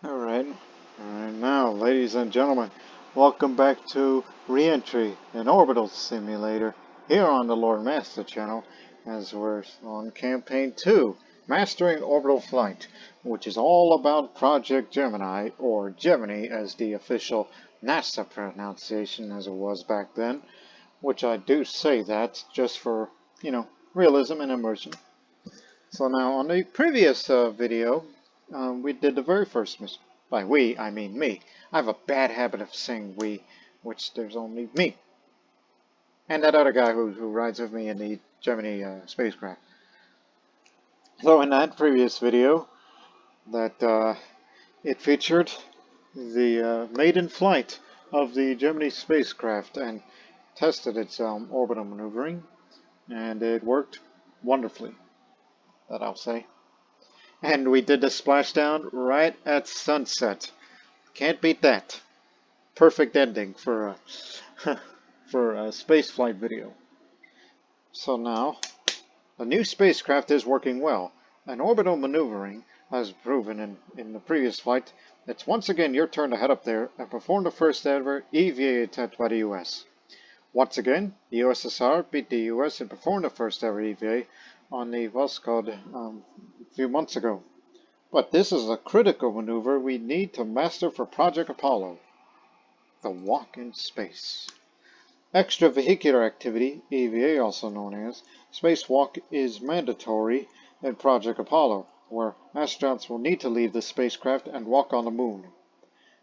Alright, now, ladies and gentlemen, welcome back to Reentry, an Orbital simulator, here on the Lord Master channel, as we're on Campaign 2, Mastering Orbital Flight, which is all about Project Gemini, or Gemini as the official NASA pronunciation as it was back then, which I do say that just for, realism and immersion. So now, on the previous video, we did the very first mission. By we, I mean me. I have a bad habit of saying we, which there's only me. And that other guy who rides with me in the Gemini spacecraft. So in that previous video, that it featured the maiden flight of the Gemini spacecraft and tested its orbital maneuvering, and it worked wonderfully, that I'll say. And we did the splashdown right at sunset. Can't beat that. Perfect ending for a, for a spaceflight video. So now, the new spacecraft is working well, and orbital maneuvering, as proven in the previous flight, it's once again your turn to head up there and perform the first ever EVA attempt by the US. Once again, the USSR beat the US and performed the first ever EVA on the what's called a few months ago. But this is a critical maneuver we need to master for Project Apollo, the walk in space. Extravehicular activity, EVA also known as, spacewalk is mandatory in Project Apollo, where astronauts will need to leave the spacecraft and walk on the moon.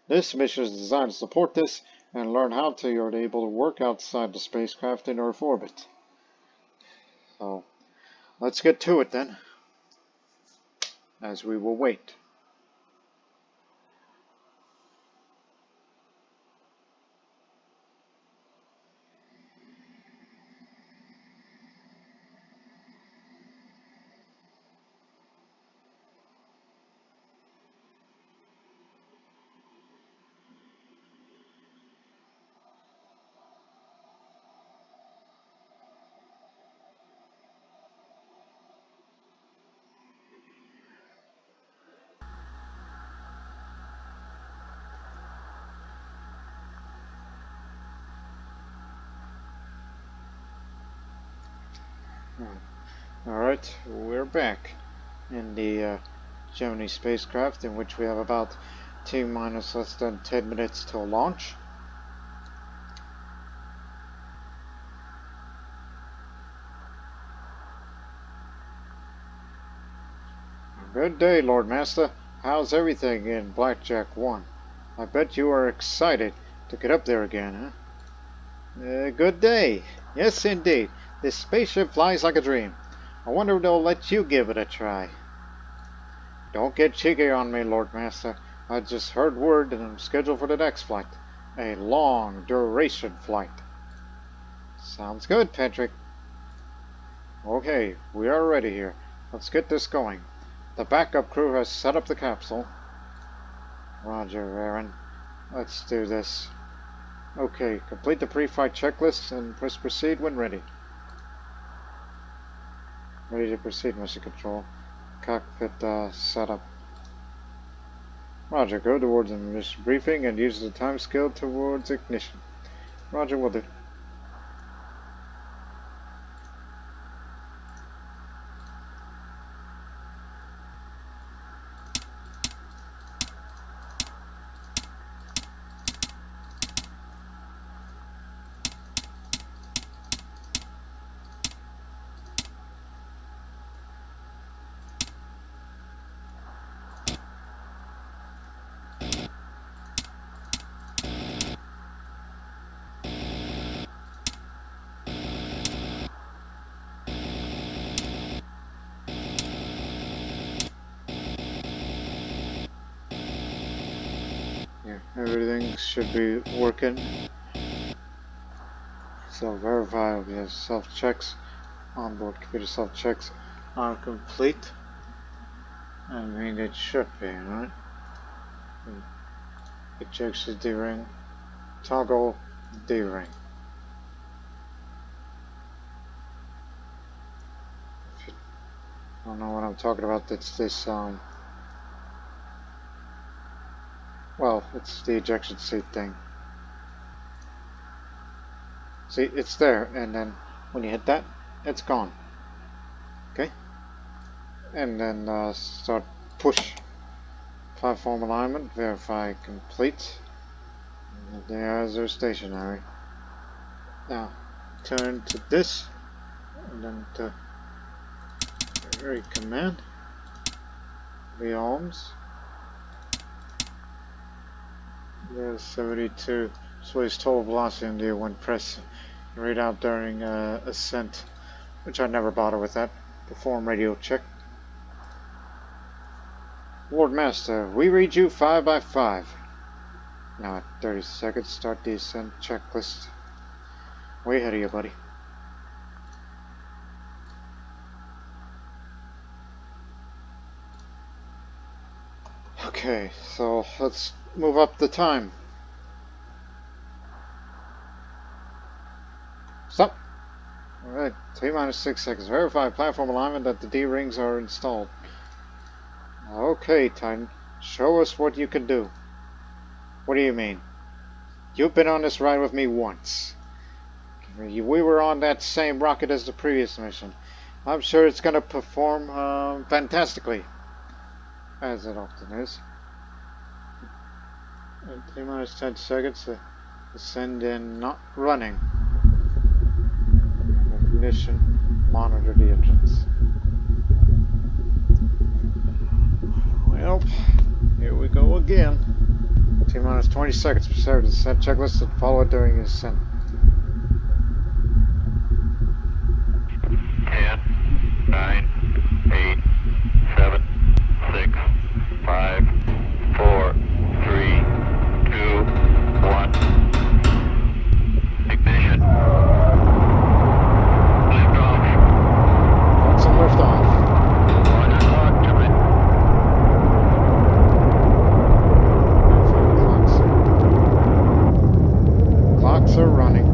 This mission is designed to support this and learn how you're able to work outside the spacecraft in Earth orbit. So, let's get to it then, as we will wait. Alright, we're back in the Gemini spacecraft, in which we have about T-minus less than 10 minutes till launch. Good day, Lord Master. How's everything in Blackjack 1? I bet you are excited to get up there again, huh? Good day. Yes, indeed. This spaceship flies like a dream. I wonder if they'll let you give it a try. Don't get cheeky on me, Lord Master. I just heard word that I'm scheduled for the next flight. A long duration flight. Sounds good, Patrick. Okay, we are ready here. Let's get this going. The backup crew has set up the capsule. Roger, Aaron. Let's do this. Okay, complete the pre-flight checklist and press proceed when ready. Ready to proceed, Mission Control. Cockpit setup. Roger, go towards the mission briefing and use the time scale towards ignition. Roger, will do. Yeah, everything should be working. Self-verify, we have self-checks. Onboard computer self-checks are complete. I mean, it should be, right? Ejection D-ring. Toggle D-ring. I don't know what I'm talking about. It's this Well, it's the ejection seat thing. See, it's there, and then when you hit that, it's gone. Okay? And then start push. Platform alignment, verify complete. And the eyes are stationary. Now, turn to this, and then to recommand the arms. There's 72 Swiss total velocity in the when press read out during ascent, which I never bother with that. Perform radio check. Lord Master, we read you 5 by 5. Now at 30 seconds, start the ascent checklist. Way ahead of you, buddy. Okay, so let's move up the time. Stop. Alright, T-minus 6 seconds. Verify platform alignment that the D-rings are installed. Okay, Titan. Show us what you can do. What do you mean? You've been on this ride with me once. We were on that same rocket as the previous mission. I'm sure it's going to perform fantastically. As it often is. T-minus 10 seconds to send in not running. Ignition, monitor the engines. Well, here we go again. T-minus 20 seconds. Prepare the descent checklist and follow it during the ascent. 10, 9, 8, 7, 6, 5, 4, 3, 2, 1. Ignition. Lift off. That's a lift off. Roger, clock to it. Clocks are running.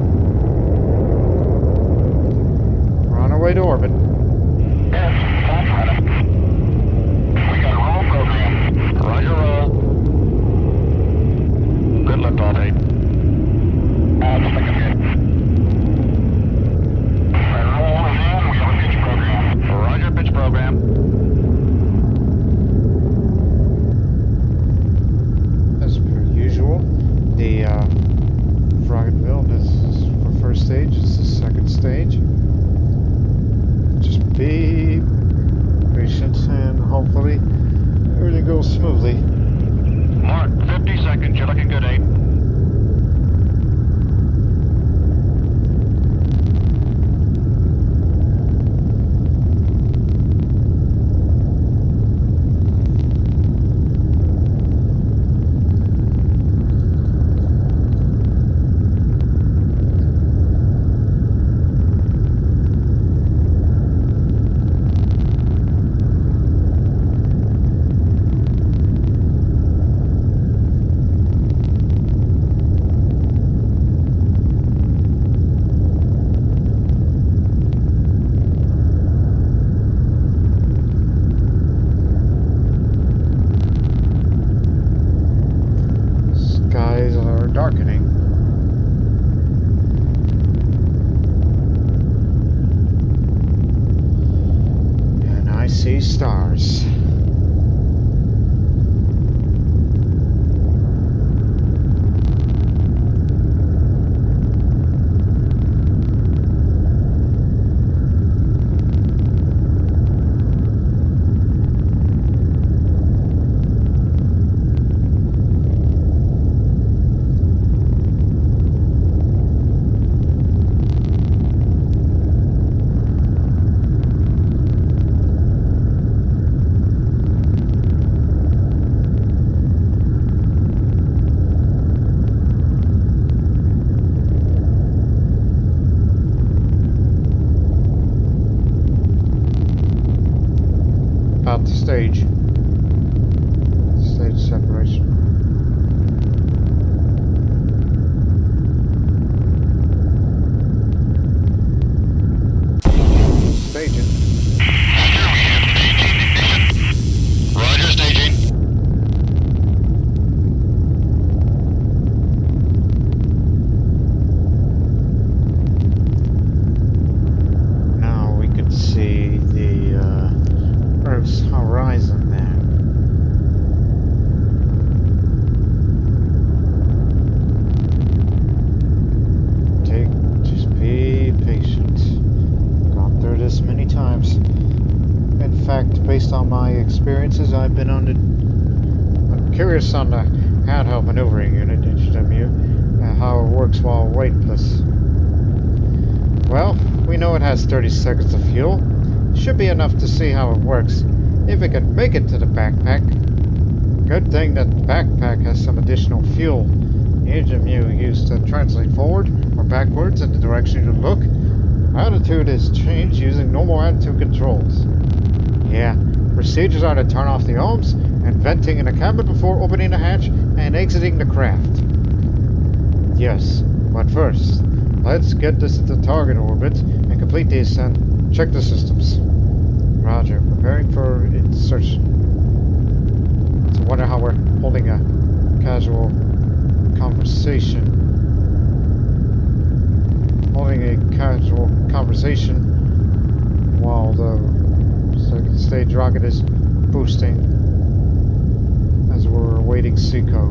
We're on our way to orbit. Yes, that's right. We got a roll program. Roger, roll. Good lift off, 8. Looks like okay. Roll is in. We have a pitch program. Roger, pitch program. As per usual, the rocket build is for first stage. It's the second stage. Just be patient and hopefully everything goes smoothly. Mark, 50 seconds. You're looking good, 8. Skies are darkening. And I see stars. About the stage. Stage separation. Staging. Roger, staging. fact, based on my experiences, I've been on the curious on the handheld maneuvering unit, HW, and how it works while weightless. Well, we know it has 30 seconds of fuel. Should be enough to see how it works, if it can make it to the backpack. Good thing that the backpack has some additional fuel. The HMU used to translate forward or backwards in the direction you look. Attitude is changed using normal attitude controls. Yeah, procedures are to turn off the ohms and venting in the cabin before opening the hatch and exiting the craft. Yes, but first, let's get this into target orbit and complete the ascent. Check the systems. Roger, preparing for insertion. So I wonder how we're holding a casual conversation. Holding a casual conversation while the second stage rocket is boosting as we're awaiting SECO.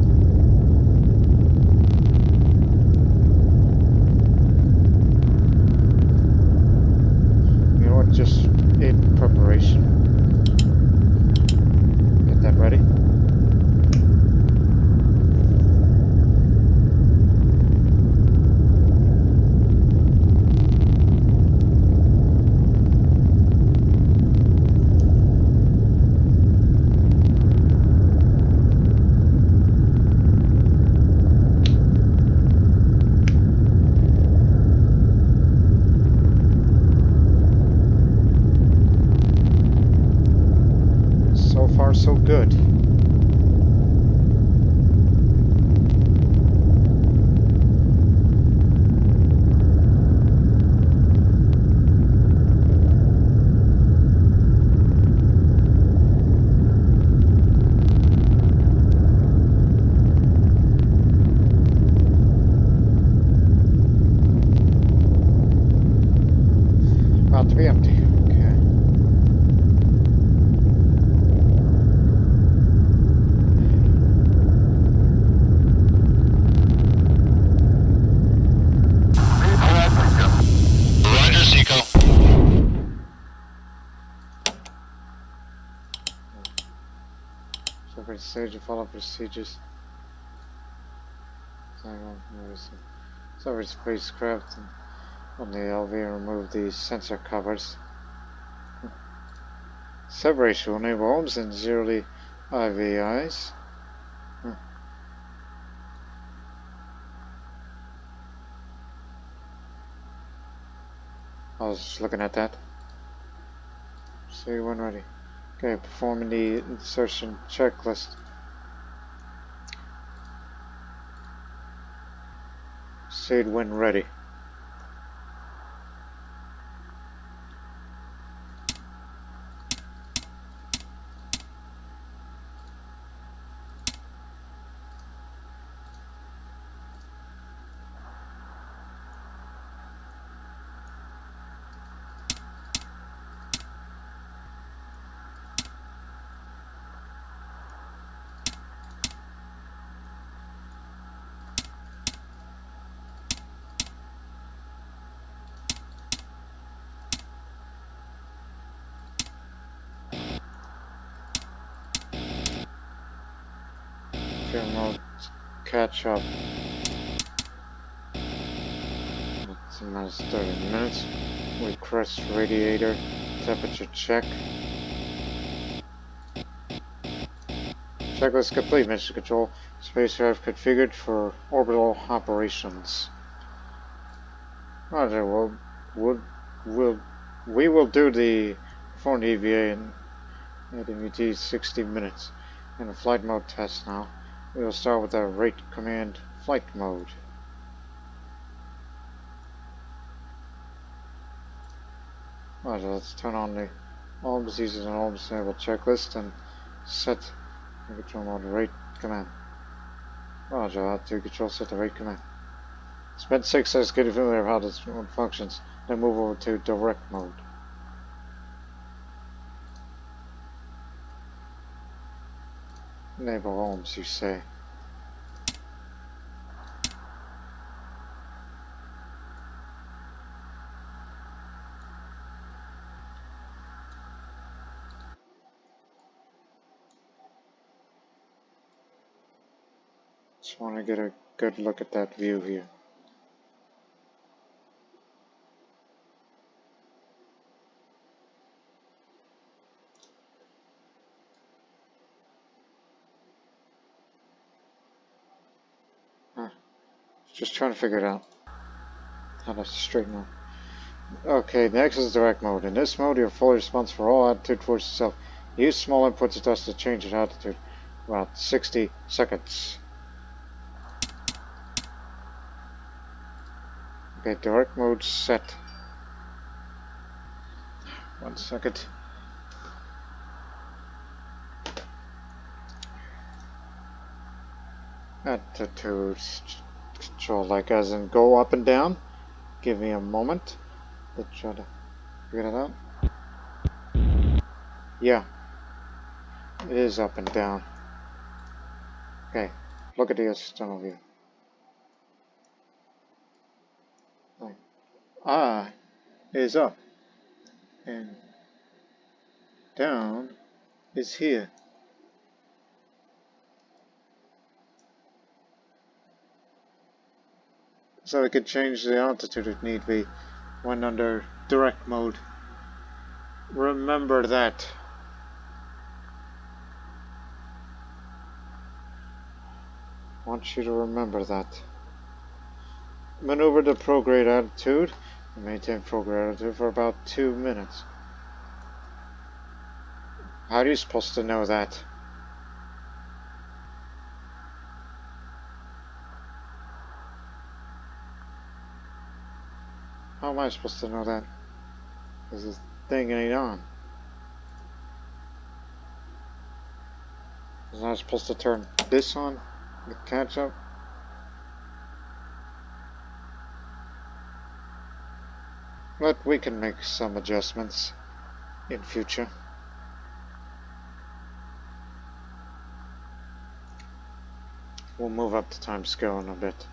You know what, just in preparation. Get that ready. So far, so good. About to be empty. Okay. Roger, Seco. So for the stage of follow procedures. So for spacecraft and on the LV and remove the sensor covers. Separation will enable ohms and zero the IVIs. I was just looking at that. See when ready. Okay, performing the insertion checklist. Proceed when ready. Fuel mode catch up. It's minus 30 minutes. We crest radiator temperature check. Checklist complete, Mission Control. Spacecraft configured for orbital operations. Roger, we will do the perform the EVA in AWT 60 minutes in a flight mode test now. We will start with our rate command flight mode. Roger, let's turn on the ohms using an ohms enable checklist and set the control mode rate command. Roger, R2 control set the rate command. Spend 6 seconds getting familiar with how this one functions, then move over to direct mode. Enable ohms, you say. Just want to get a good look at that view here. Just trying to figure it out. How to straighten up. Okay, next is direct mode. In this mode, you're fully responsible for all attitude towards yourself. Use small inputs thus to change your attitude. About 60 seconds. Okay, direct mode set. 1 second. Attitude control, like as in go up and down. Give me a moment. Let's try to figure that out. Yeah, it is up and down. Okay, look at the external view. I is up and down is here. So we could change the altitude if need be when under direct mode. Remember that. I want you to remember that. Maneuver the prograde attitude and maintain prograde attitude for about 2 minutes. How are you supposed to know that? How am I supposed to know that? Because this thing ain't on. Was I supposed to turn this on? The catch up? But we can make some adjustments in future. We'll move up the time scale in a bit.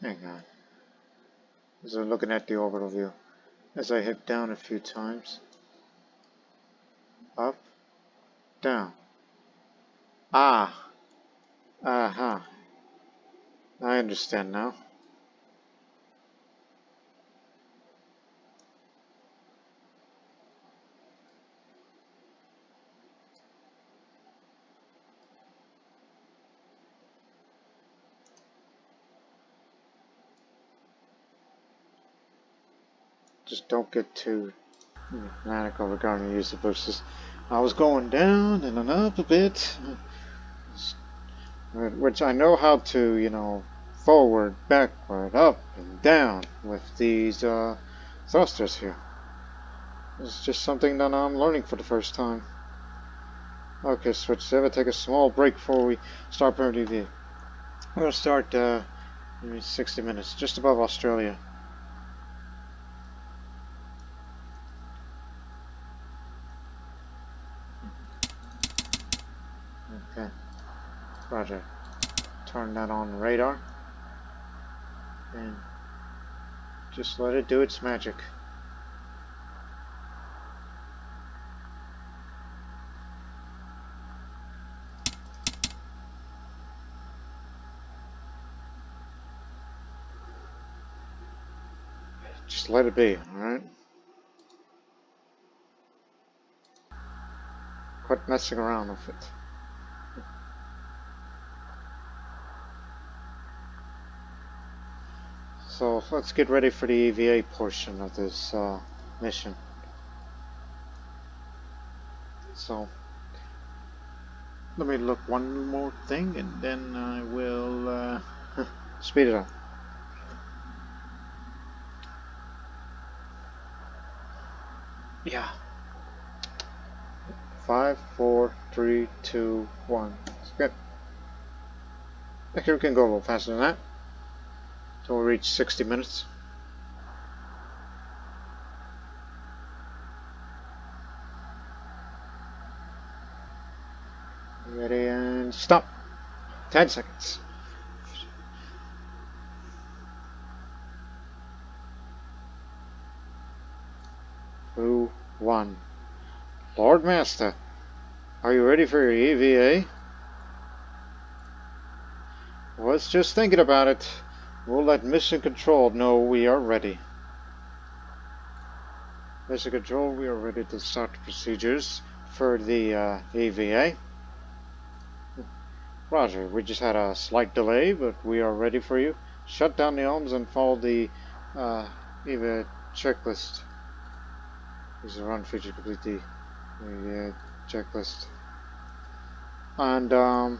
Hang on. As I'm looking at the orbital view. As I hit down a few times. Up. Down. Ah. Uh-huh. I understand now. Just don't get too maniacal regarding the use of boosters. I was going down and then up a bit. Which I know how to, you know, forward, backward, up, and down with these thrusters here. It's just something that I'm learning for the first time. Okay, switch to take a small break before we start Burn TV. We're going to start maybe 60 minutes, just above Australia. Okay, roger. Turn that on radar. And just let it do its magic. Just let it be, alright? Quit messing around with it. So let's get ready for the EVA portion of this mission. So let me look one more thing and then I will speed it up. Yeah. 5, 4, 3, 2, 1. Good. Actually, we can go a little faster than that. Till we reach 60 minutes. 10 seconds. 2, 1. Lord Master, are you ready for your EVA? Was just thinking about it. We'll let Mission Control know we are ready. Mission Control, we are ready to start the procedures for the EVA. Roger, we just had a slight delay, but we are ready for you. Shut down the elms and follow the EVA checklist. This is a run feature complete the EVA checklist. And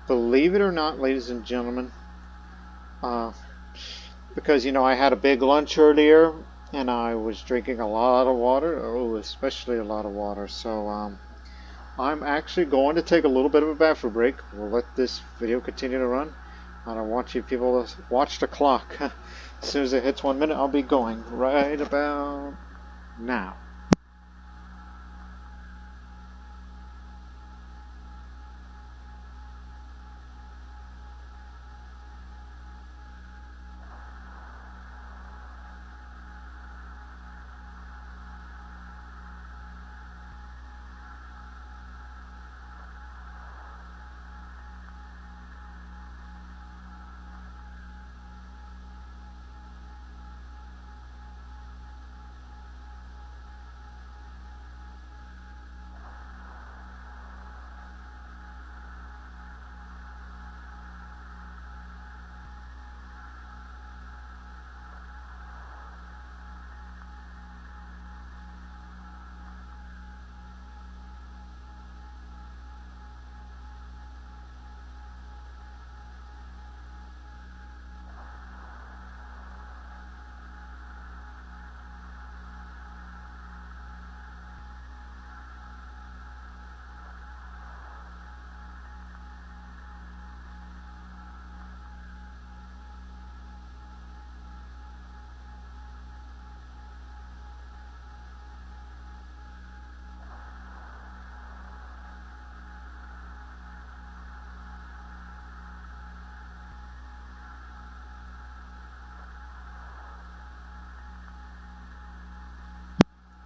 believe it or not, ladies and gentlemen, because I had a big lunch earlier and I was drinking a lot of water, especially a lot of water, so I'm actually going to take a little bit of a bathroom break. We'll let this video continue to run. I don't want you people to watch the clock. As soon as it hits 1 minute, I'll be going right about now.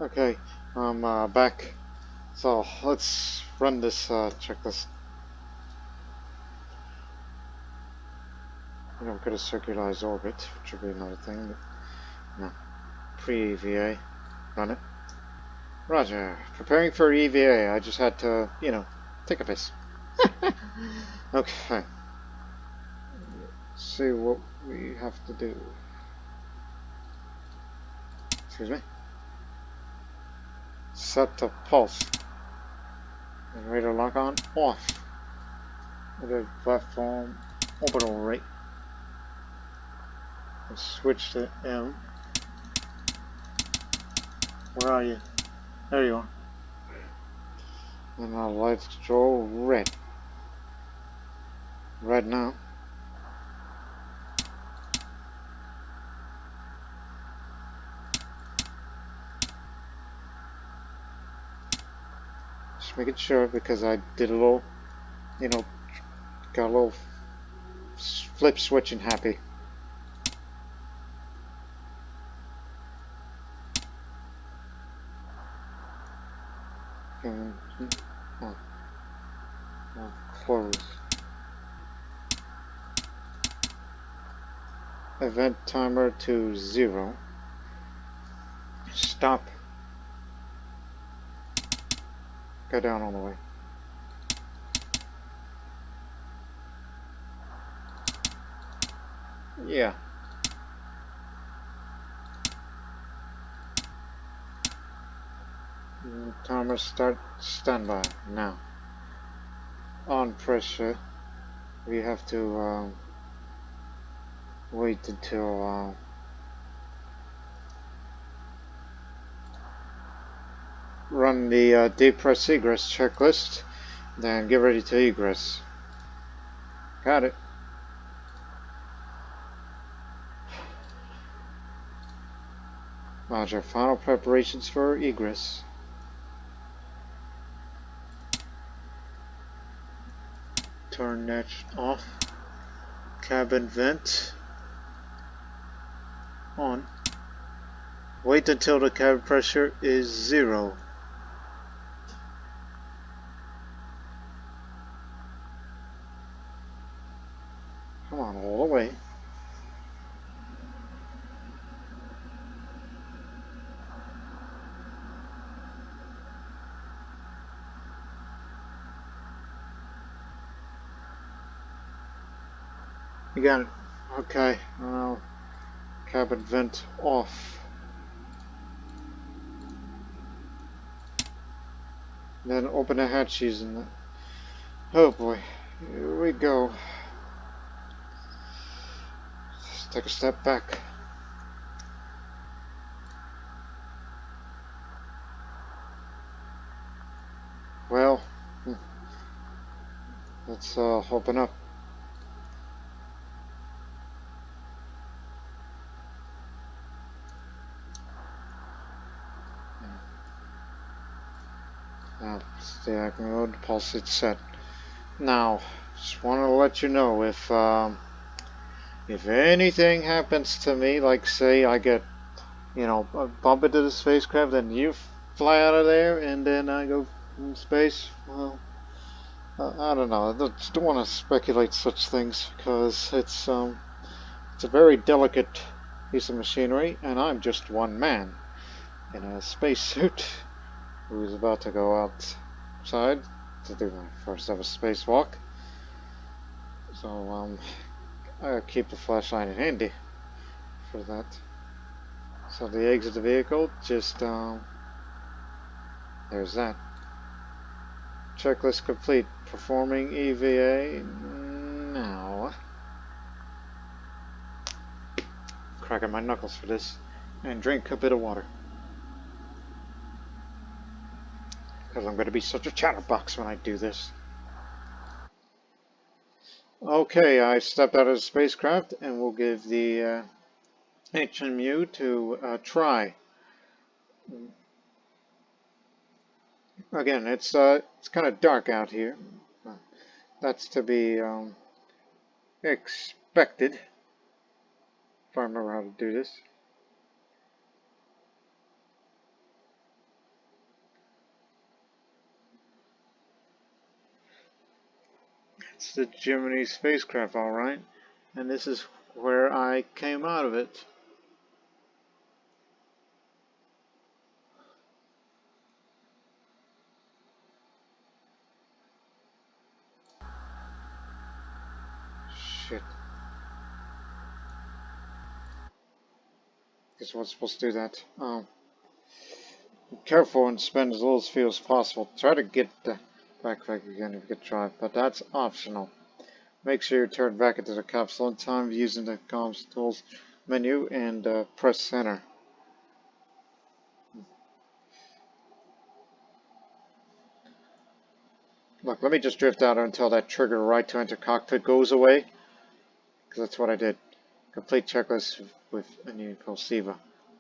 Okay, I'm back. So let's run this checklist. We could have circularized orbit, which would be another thing, but no. Pre-EVA. Run it. Roger. Preparing for EVA. I just had to, take a piss. Okay. Let's see what we have to do. Excuse me. Set to pulse. Radar lock on. Off. The platform orbital rate. Let's switch to M. Where are you? There you are. And our lights control red. Red now. Just making sure because I did a little, got a little flip switching happy. Close. Event timer to 0. Stop. Go down all the way. Yeah. Timer start standby now. On pressure. We have to wait until run the depress egress checklist, then get ready to egress. Got it. Roger. Final preparations for egress. turn that off. Cabin vent on. Wait until the cabin pressure is 0. Come on, all the way. You got it. Okay, now cabin vent off. Then open the hatches and oh boy, here we go. Let's take a step back. Well, let's open up. Now, static mode, pulse it set. Now, just want to let you know if anything happens to me, like say I get, bump into the spacecraft and you fly out of there and then I go in space, well, I don't know. I just don't want to speculate such things because it's a very delicate piece of machinery and I'm just one man in a spacesuit who is about to go outside to do my first ever spacewalk. So I keep the flashlight handy for that. So the exit the vehicle, just there's that. Checklist complete. Performing EVA now. Cracking my knuckles for this, and drink a bit of water. Because I'm going to be such a chatterbox when I do this. Okay, I stepped out of the spacecraft and we'll give the HMU to try. Again, it's kind of dark out here. That's to be expected, if I remember how to do this. It's the Gemini spacecraft, alright. And this is where I came out of it. Shit. Guess I was supposed to do that. Be careful and spend as little fuel as possible. Try to get the backpack again if you could try, but that's optional. Make sure you turn back into the capsule in time using the comms tools menu and press center. Look, let me just drift out until that trigger right to enter cockpit goes away, because that's what I did. Complete checklist with a new Colsiva.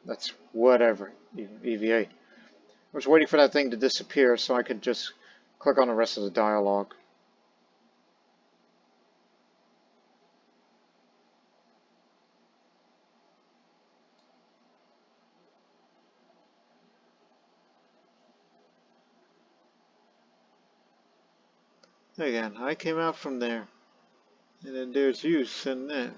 That's whatever, EVA. I was waiting for that thing to disappear so I could just click on the rest of the dialogue. Again, I came out from there, and then there's use in that.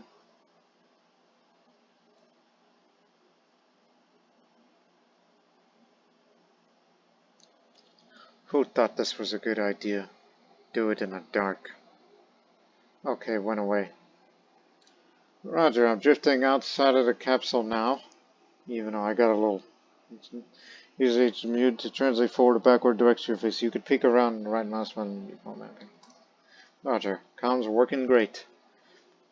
Who thought this was a good idea? Do it in the dark. Okay, went away. Roger, I'm drifting outside of the capsule now, even though I got a little... Use HMU to translate forward or backward direction of your face. You could peek around and right mouse button while mapping. Roger, comms are working great.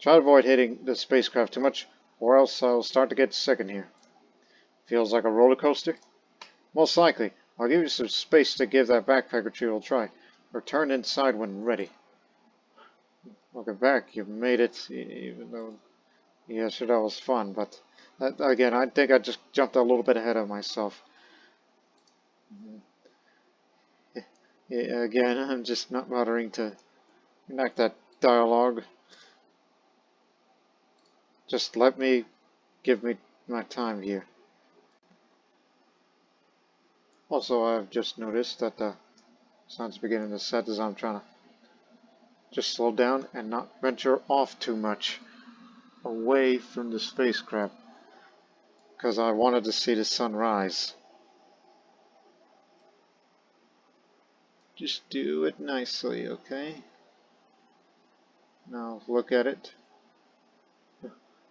Try to avoid hitting the spacecraft too much, or else I'll start to get sick in here. Feels like a roller coaster? Most likely. I'll give you some space to give that backpack retrieval a try. Return inside when ready. Welcome back. You've made it, even though... Yeah, sure, that was fun, but... again, I think I just jumped a little bit ahead of myself. Yeah, again, I'm just not bothering to Enact that dialogue. Just give me my time here. Also, I've just noticed that the sun's beginning to set as I'm trying to just slow down and not venture off too much away from the spacecraft because I wanted to see the sunrise. Just do it nicely, okay? Now look at it.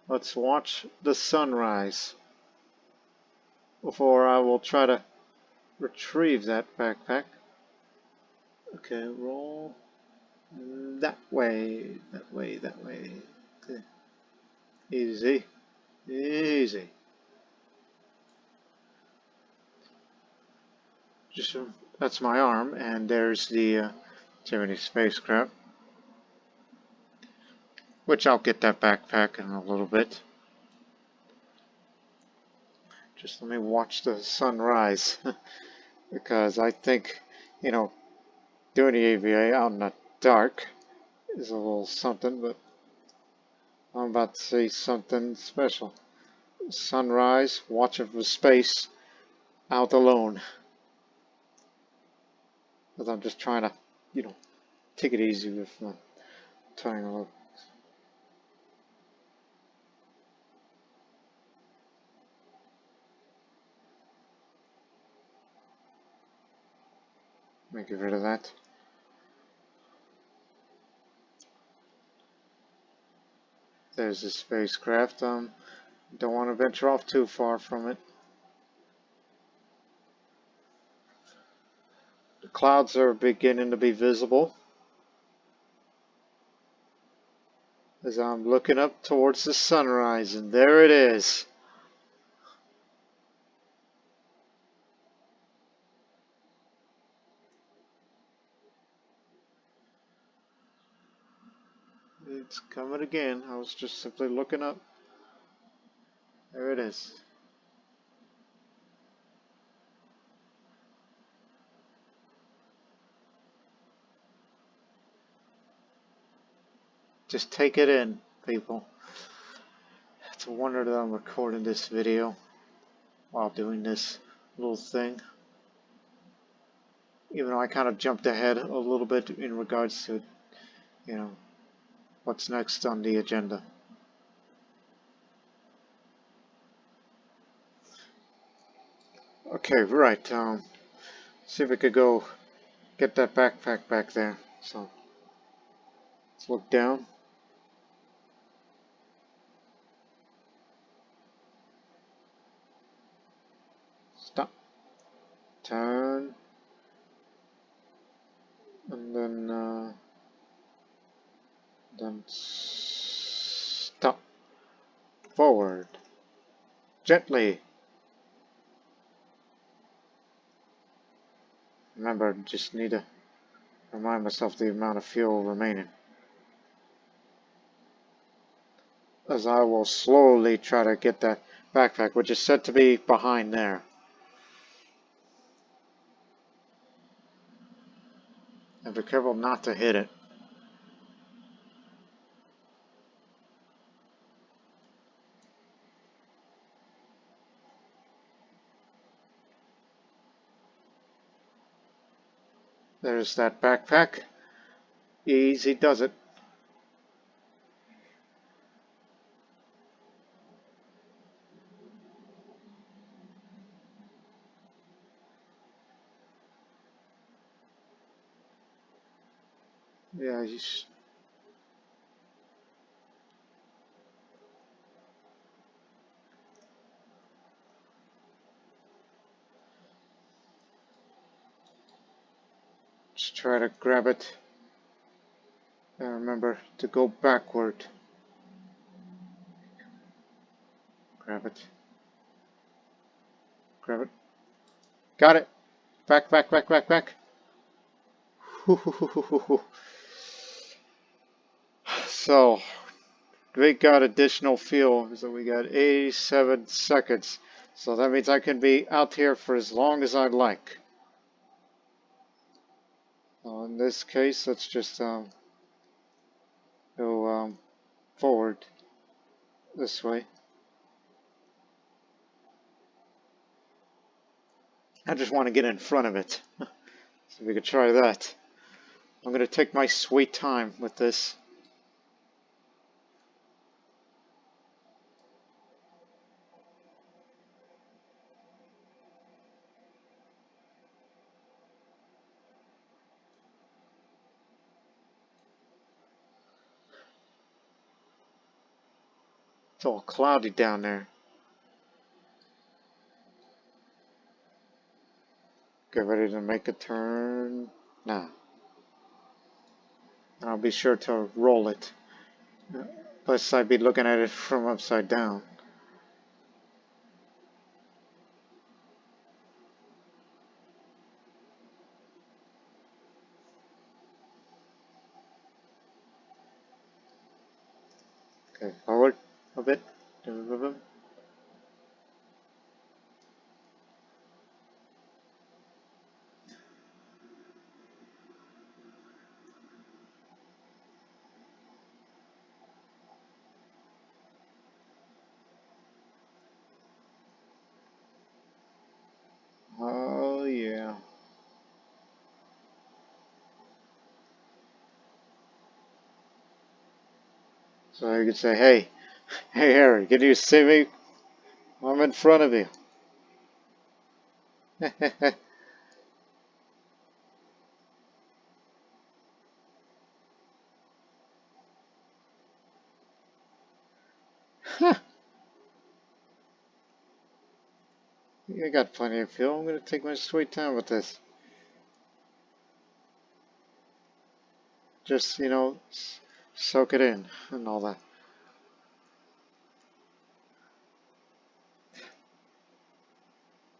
Let's watch the sunrise before I will try to retrieve that backpack. Okay, roll that way, that way, that way. Okay. Easy, easy. Just that's my arm, and there's the Gemini spacecraft, which I'll get that backpack in a little bit. Just let me watch the sunrise, because I think, you know, doing the AVA out in the dark is a little something, but I'm about to see something special. Sunrise, watching from space, out alone. Because I'm just trying to, you know, take it easy with my turning a little. Let me get rid of that. There's the spacecraft. Don't want to venture off too far from it. The clouds are beginning to be visible as I'm looking up towards the sunrise, and there it is. It's coming again. I was just simply looking up. There it is. Just take it in, people. It's a wonder that I'm recording this video while doing this little thing. Even though I kind of jumped ahead a little bit in regards to, you know, what's next on the agenda. Okay, right. See if we could go get that backpack back there. So let's look down. Stop. Turn. And then stop. Forward. Gently. Remember, just need to remind myself the amount of fuel remaining. As I will slowly try to get that backpack, which is said to be behind there. And be careful not to hit it. There's that backpack. Easy does it. Yeah, you just try to grab it. And remember to go backward. Grab it. Grab it. Got it. Back, back, back, back, back. So, we got additional fuel. So we got 87 seconds. So that means I can be out here for as long as I'd like. In this case, let's just go forward this way. I just want to get in front of it. So we could try that. I'm going to take my sweet time with this. It's all cloudy down there. Get ready to make a turn. Now. I'll be sure to roll it. Plus, I'd be looking at it from upside down. Okay, forward a bit. Oh, yeah. So you could say, hey, hey, Harry, can you see me? I'm in front of you. You got plenty of fuel. I'm going to take my sweet time with this. Just, soak it in and all that.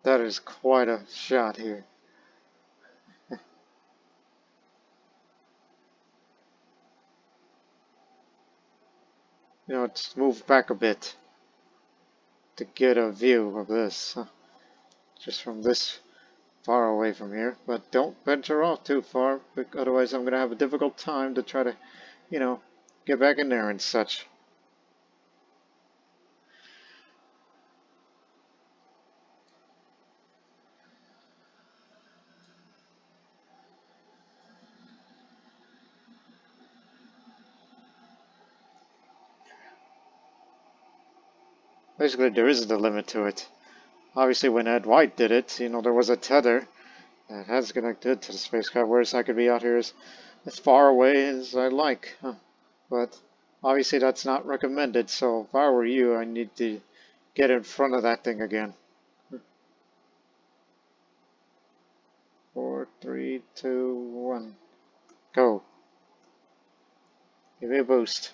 That is quite a shot here. It's moved back a bit to get a view of this. Just from this far away from here. But don't venture off too far, otherwise I'm going to have a difficult time to try to, get back in there and such. Basically, there isn't a limit to it. Obviously, when Ed White did it, there was a tether that has connected to the spacecraft, whereas I could be out here as far away as I like. But obviously, that's not recommended, so if I were you, I need to get in front of that thing again. 4, 3, 2, 1. Go. Give me a boost.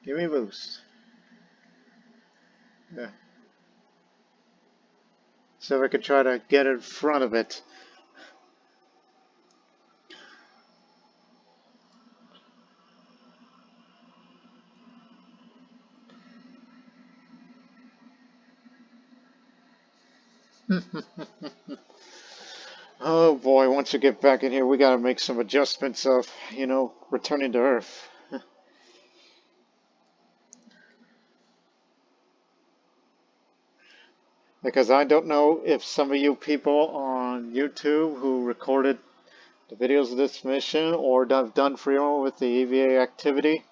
Give me a boost. Yeah. So I could try to get in front of it. Oh boy, once you get back in here, we gotta make some adjustments of, returning to Earth. Because I don't know if some of you people on YouTube who recorded the videos of this mission or have done free roam with the EVA activity,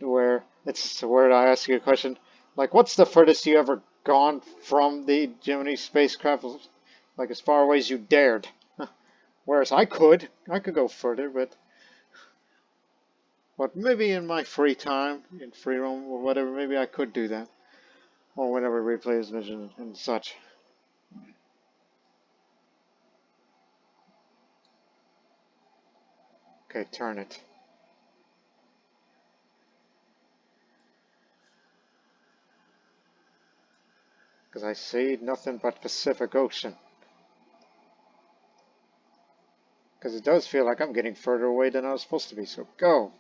where it's where I ask you a question, like, what's the furthest you ever gone from the Gemini spacecraft, like as far away as you dared? Whereas I could go further, but maybe in my free time, in free roam or whatever, maybe I could do that. Or whenever we play this mission and such. Okay, turn it. Because I see nothing but Pacific Ocean. Because it does feel like I'm getting further away than I was supposed to be, so go!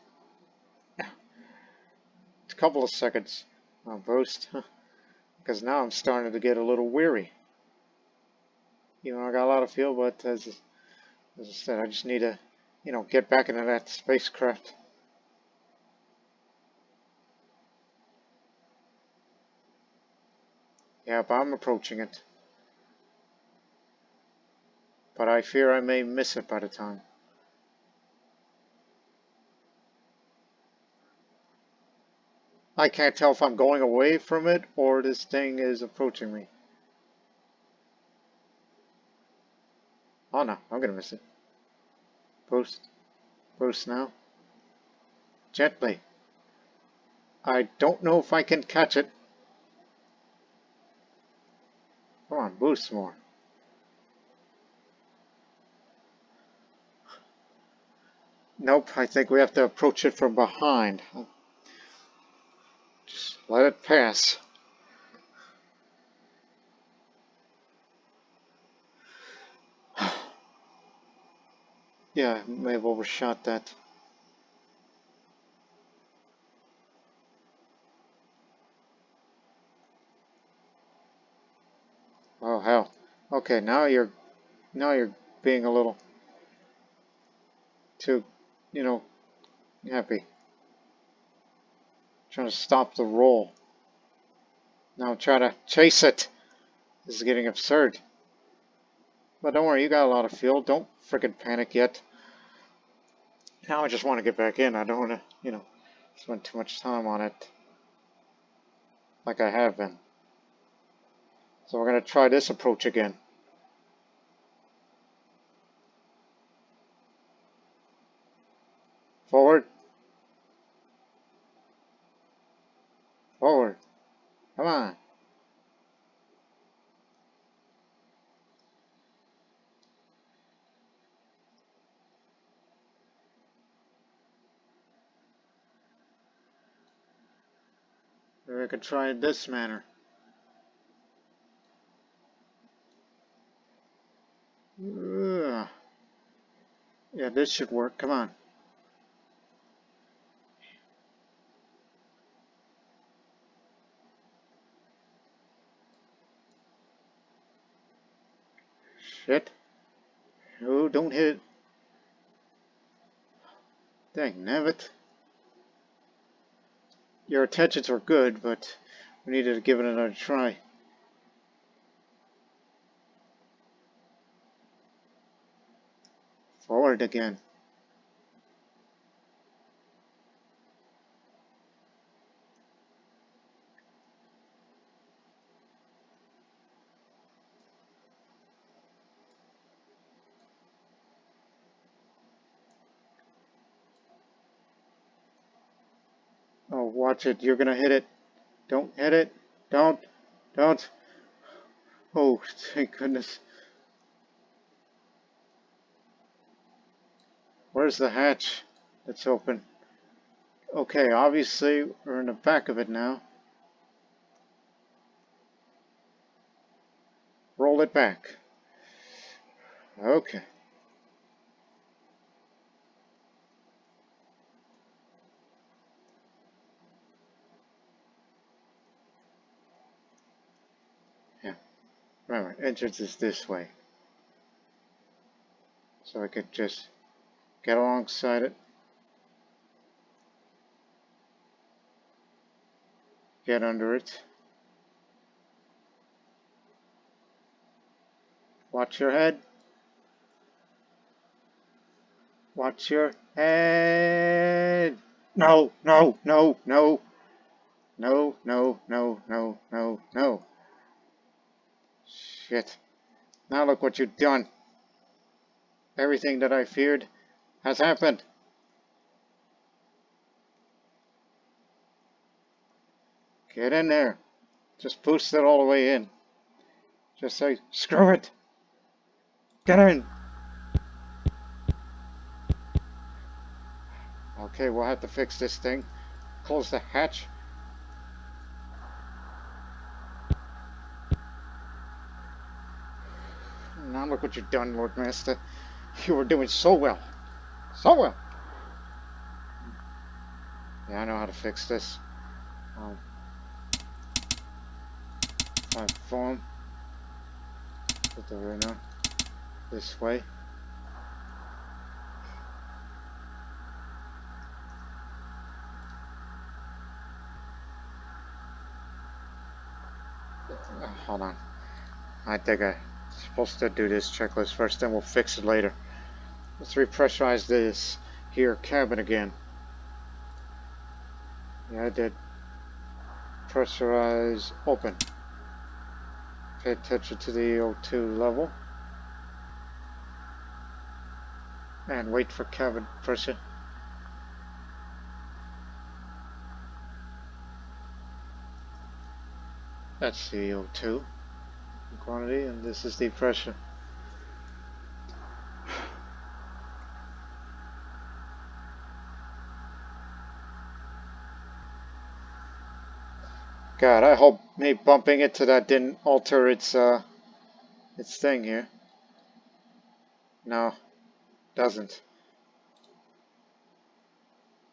It's a couple of seconds on boost. Because now I'm starting to get a little weary. I got a lot of fuel, but as I said, I just need to, get back into that spacecraft. Yep, I'm approaching it. But I fear I may miss it by the time. I can't tell if I'm going away from it or this thing is approaching me. Oh no, I'm gonna miss it. Boost. Boost now. Gently. I don't know if I can catch it. Come on, boost more. Nope, I think we have to approach it from behind. Just let it pass. Yeah, I may have overshot that. Oh hell. Okay, now you're being a little too, you know, happy. Trying to stop the roll. Now try to chase it. This is getting absurd. But don't worry, you got a lot of fuel. Don't frickin' panic yet. Now I just want to get back in. I don't want to, spend too much time on it like I have been. So we're going to try this approach again. Forward. Forward. Come on. Maybe we could try it this manner. Ugh. Yeah, this should work. Come on. Shit. Oh, don't hit it. Dang, nabbit. Your intentions were good, but we needed to give it another try. Forward again. Oh, watch it. You're gonna hit it. Don't hit it. Don't. Don't. Oh, thank goodness. Where's the hatch that's open? Okay, obviously we're in the back of it now. Roll it back. Okay. Yeah. Remember, entrance is this way. So I could just get alongside it. Get under it. Watch your head. Watch your head. No, no, no, no. No, no, no, no, no, no. Shit. Now look what you've done. Everything that I feared has happened. Get in there. Just boost it all the way in. Just say, screw it. Get in. Okay, we'll have to fix this thing. Close the hatch. Now look what you've done, Lord Master. You were doing so well. So well. Yeah, I know how to fix this. Transform. Put the arena this way. hold on. I think I'm supposed to do this checklist first, then we'll fix it later. Let's repressurize this here cabin again. Yeah, I did. Pressurize open. Pay attention to the O2 level. And wait for cabin pressure. That's the O2 quantity, and this is the pressure. God, I hope me bumping into that didn't alter its thing here. No, doesn't.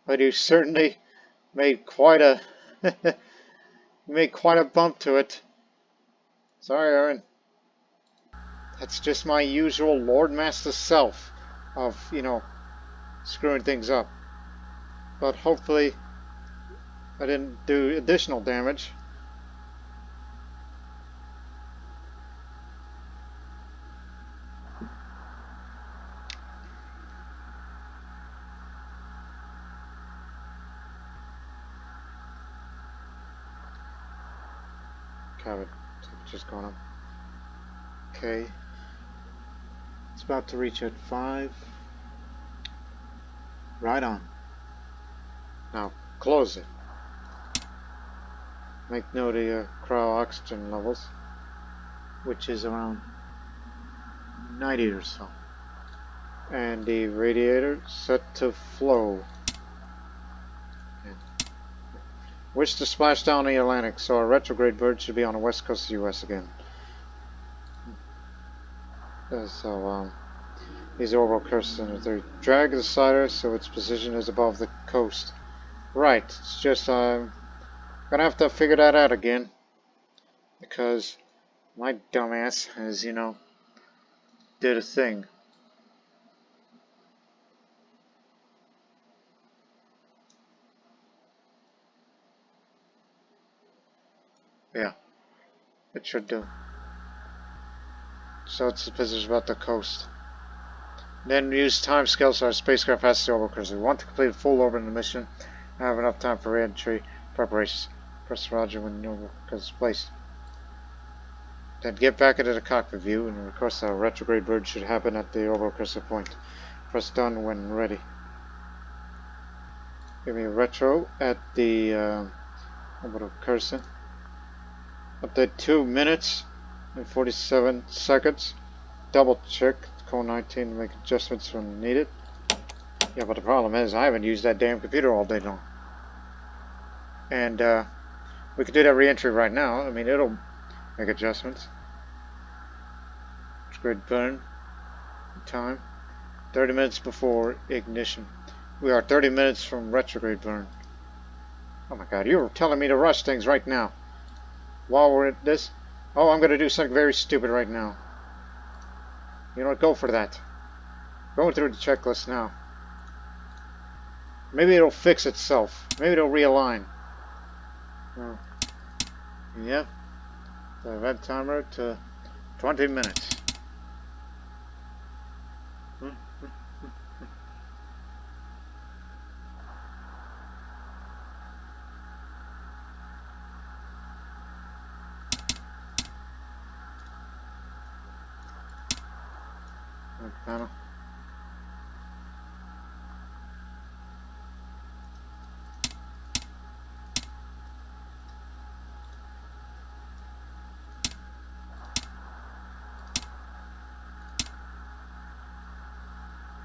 But you certainly made quite a made quite a bump to it. Sorry, Aaron. That's just my usual Lord Master self of, you know, screwing things up. But hopefully I didn't do additional damage. Cabin temperature's going up. Okay. It's about to reach at 5. Right on. Now, close it. Make note of your cryo oxygen levels, which is around 90 or so. And the radiator set to flow. Wish to splash down the Atlantic, so our retrograde bird should be on the west coast of the US again. So, these orbital curses, they drag the cider so its position is above the coast. Right, it's just, gonna have to figure that out again. Because my dumbass has, you know, did a thing. Yeah, it should do. So it's the position about the coast. Then use time scale so our spacecraft has to orbital because we want to complete a full orbit of the mission and have enough time for reentry preparations. Press Roger when the orbital is placed. Then get back into the cockpit view and request our retrograde bird should happen at the orbital cursor point. Press done when ready. Give me a retro at the orbital cursor. Update 2 minutes and 47 seconds. Double check code 19 to make adjustments when needed. Yeah, but the problem is I haven't used that damn computer all day long. And we could do that reentry right now. I mean, it'll make adjustments. Grid burn time 30 minutes before ignition. We are 30 minutes from retrograde burn. Oh my god, you're telling me to rush things right now while we're at this. Oh, I'm gonna do something very stupid right now. You know what, go for that. Going through the checklist now. Maybe it'll fix itself. Maybe it'll realign. Oh. Yeah. The event timer to 20 minutes. Panel.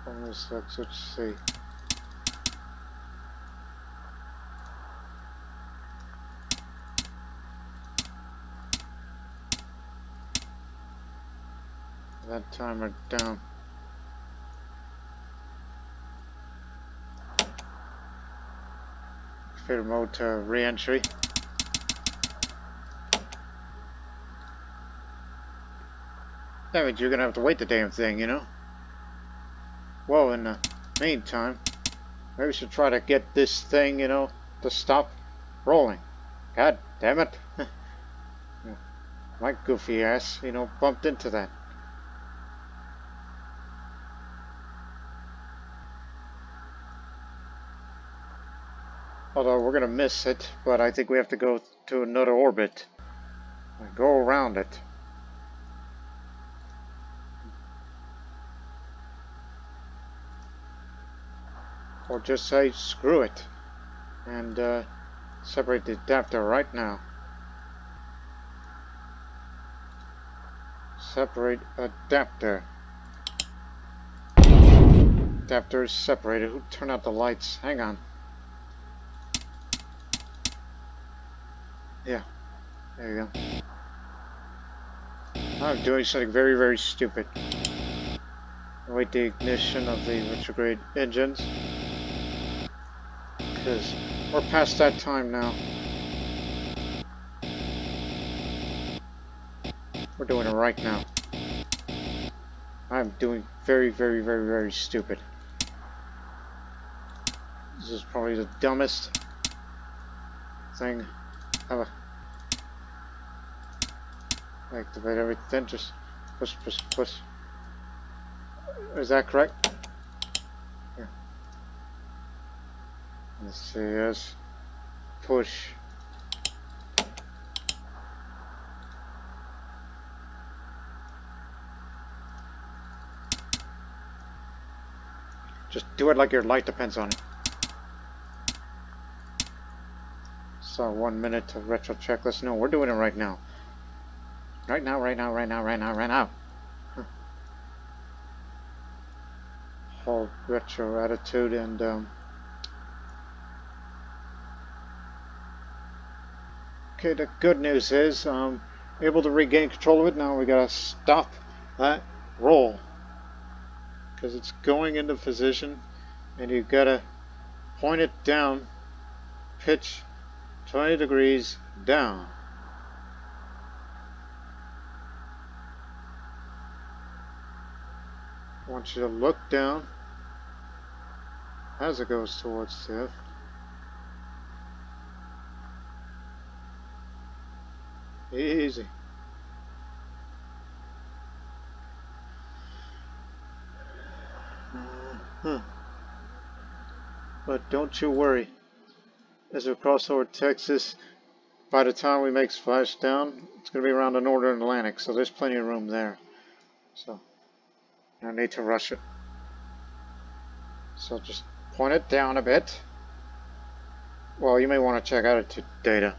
Almost like switch C. That timer down. Fatal mode to reentry. That means you're gonna have to wait the damn thing, you know? Well, in the meantime, maybe we should try to get this thing, you know, to stop rolling. God damn it. My goofy ass, bumped into that. Although we're gonna miss it, but I think we have to go to another orbit. And go around it. Or just say screw it. And separate the adapter right now. Separate adapter. Adapter is separated. Who turned out the lights? Hang on. Yeah. There you go. I'm doing something very, very stupid. Await the ignition of the retrograde engines. Because we're past that time now. We're doing it right now. I'm doing very, very, very, very stupid. This is probably the dumbest thing ever. Activate everything, just push, push, push. Is that correct? Yeah. Let's see, yes. Push. Just do it like your life depends on it. So 1 minute to retro checklist. No, we're doing it right now. Right now, right now, right now, right now, right now. Hold retro attitude and okay, the good news is able to regain control of it. Now we gotta stop that roll. Because it's going into position and you gotta point it down, pitch 20 degrees down. I want you to look down as it goes towards the F. Easy. But don't you worry. As we cross over Texas, by the time we make splashdown, it's going to be around the northern Atlantic, so there's plenty of room there. So, no need to rush it. So just point it down a bit. Well, you may want to check attitude data.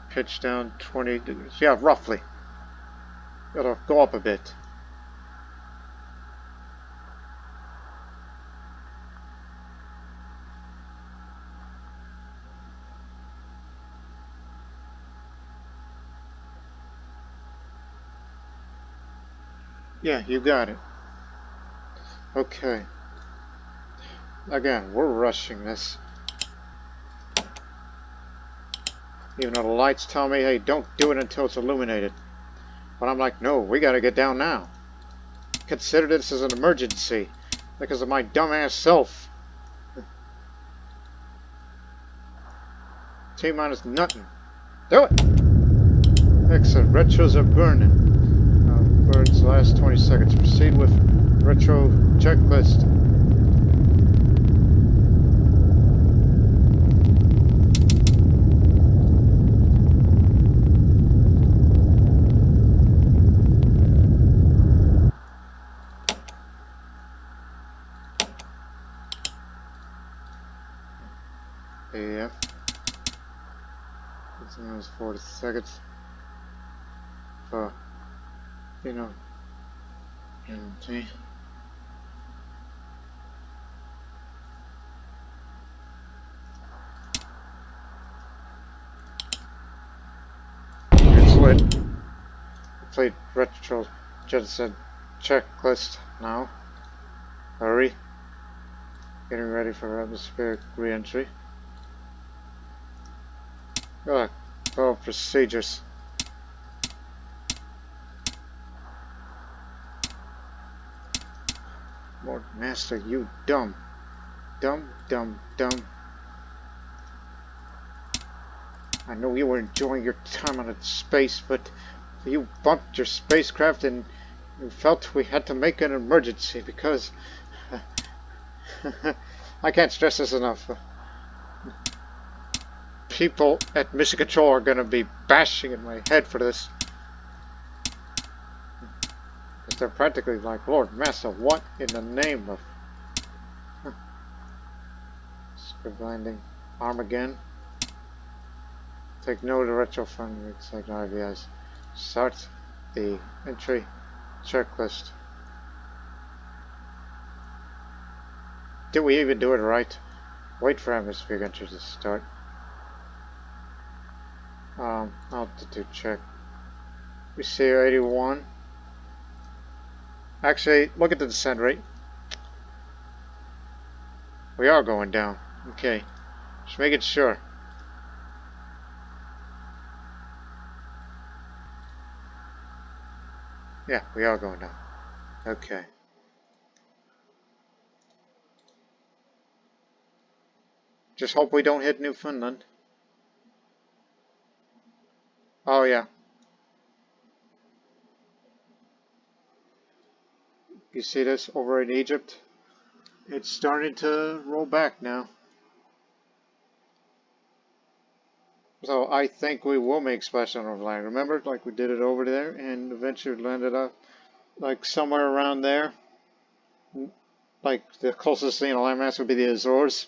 Pitch down 20 degrees. Yeah, roughly. Gotta go up a bit. Yeah, you got it. Okay. Again, we're rushing this. Even though the lights tell me, hey, don't do it until it's illuminated. But I'm like, no, we gotta get down now. Consider this as an emergency. Because of my dumbass self. T-minus nothing. Do it! Exit. Retros are burning. Burns last 20 seconds. Proceed with retro checklist. Yeah. It's almost 40 seconds. Empty. It's lit. Complete retro jettison checklist now. Hurry. Getting ready for atmospheric reentry. Follow procedures. Lord Master, you dumb. Dumb, dumb, dumb. I know you were enjoying your time on space, but you bumped your spacecraft and you felt we had to make an emergency because I can't stress this enough. People at Mission Control are going to be bashing in my head for this. Because they're practically like, Lord Master, what in the name of... Script landing. Arm again. Take note of the retro fund. Take no IVS. Start the entry checklist. Did we even do it right? Wait for atmospheric entry to start. Altitude check. We see 81. Actually, look at the descent rate. We are going down. Okay. Just making sure. Yeah, we are going down. Okay. Just hope we don't hit Newfoundland. Oh, yeah. You see this over in Egypt? It's starting to roll back now. So I think we will make splash on overland. Remember, like we did it over there and eventually landed up like somewhere around there. Like the closest thing to landmass would be the Azores.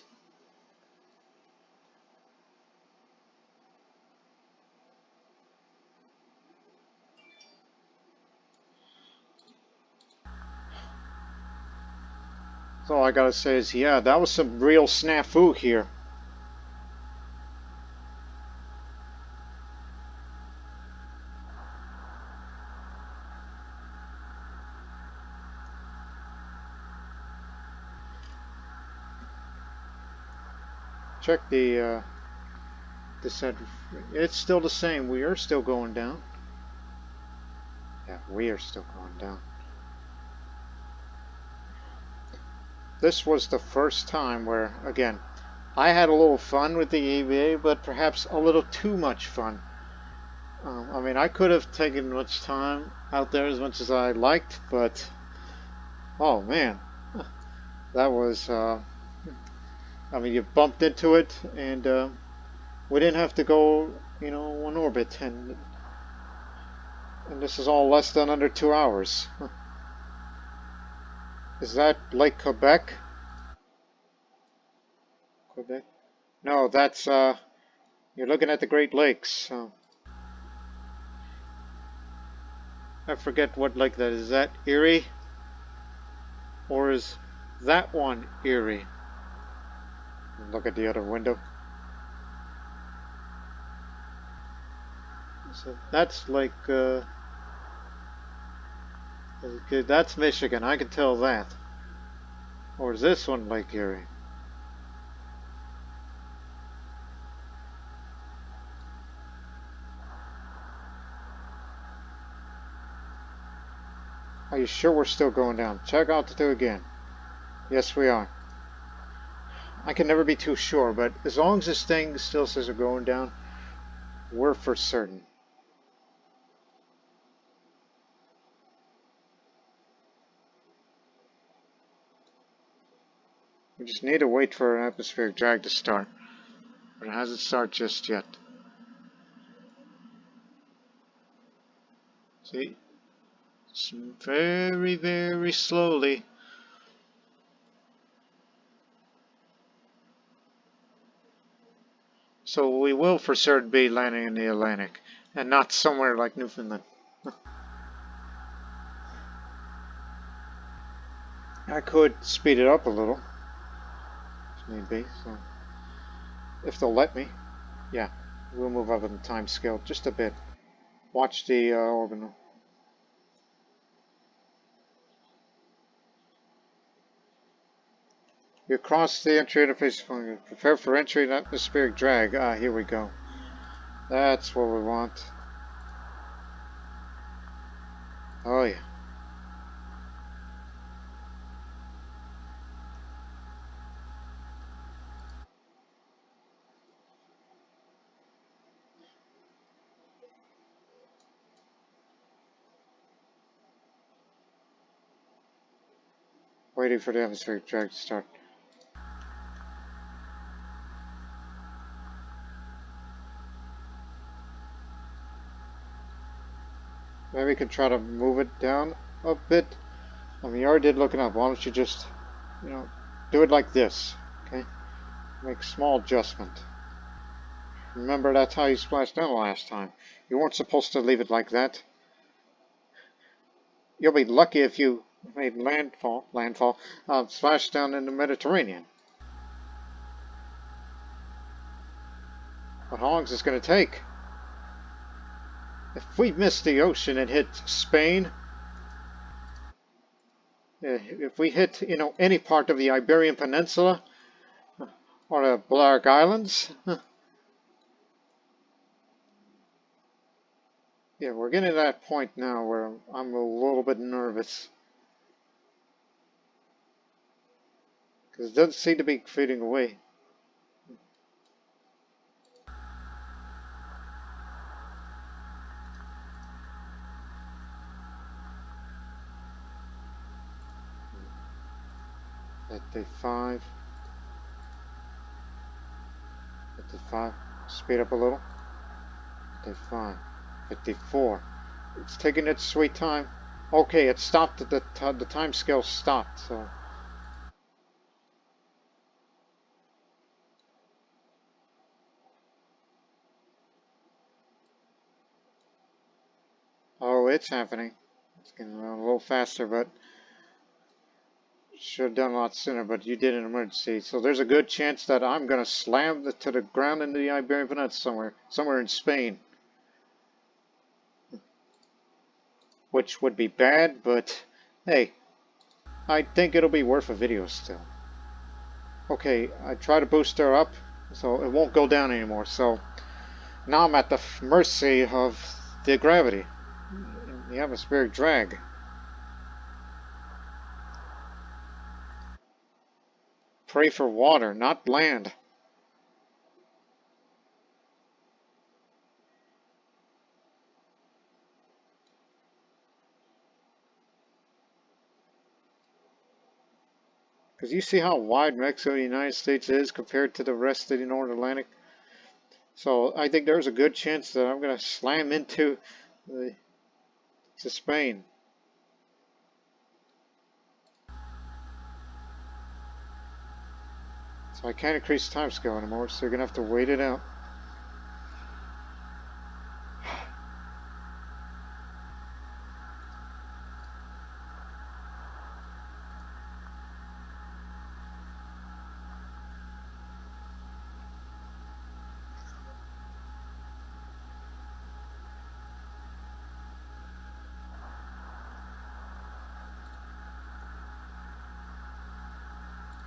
So all I gotta say is, yeah, that was some real snafu here. Check the descent. It's still the same. We are still going down. Yeah, we are still going down. This was the first time where, again, I had a little fun with the EVA, but perhaps a little too much fun. I mean, I could have taken much time out there as much as I liked, but oh man, that was. I mean, you bumped into it, and we didn't have to go, you know, on orbit, and this is all less than under 2 hours. Is that Lake Quebec? Quebec? No, that's you're looking at the Great Lakes. I forget what lake that is. Is that Erie? Or is that one Erie? Look at the other window. So that's like, okay, that's Michigan. I can tell that. Or is this one Lake Erie? Are you sure we're still going down? Check altitude again. Yes, we are. I can never be too sure, but as long as this thing still says we're going down, we're for certain. We just need to wait for an atmospheric drag to start. But it hasn't started just yet. See? It's very, very slowly. So we will for certain be landing in the Atlantic, and not somewhere like Newfoundland. I could speed it up a little, if need be, so if they'll let me. Yeah, we'll move up in the time scale just a bit. Watch the orbital. You cross the entry interface. Prepare for entry and atmospheric drag. Ah, here we go. That's what we want. Oh yeah. Waiting for the atmospheric drag to start. Maybe we can try to move it down a bit. I mean, you already did looking up. Why don't you just, you know, do it like this, okay? Make small adjustment. Remember, that's how you splashed down last time. You weren't supposed to leave it like that. You'll be lucky if you made landfall, splash down in the Mediterranean. But how long is this going to take? If we miss the ocean and hit Spain, if we hit, any part of the Iberian Peninsula or the Balearic Islands, yeah, we're getting to that point now where I'm a little bit nervous. Because it doesn't seem to be fading away. At day 5. At day 5. Speed up a little. At day 5. At day 4. It's taking its sweet time. Okay, it stopped. The time scale stopped, so. Oh, it's happening. It's getting a little faster, but should have done a lot sooner, but you did an emergency. So there's a good chance that I'm going to slam to the ground into the Iberian Peninsula somewhere in Spain. Which would be bad, but hey, I think it'll be worth a video still. Okay, I try to boost her up, so it won't go down anymore. So now I'm at the mercy of the gravity, the atmospheric drag. Pray for water, not land. Because you see how wide Mexico and the United States is compared to the rest of the North Atlantic. So I think there's a good chance that I'm going to slam into to Spain. So I can't increase the time scale anymore, so you're going to have to wait it out.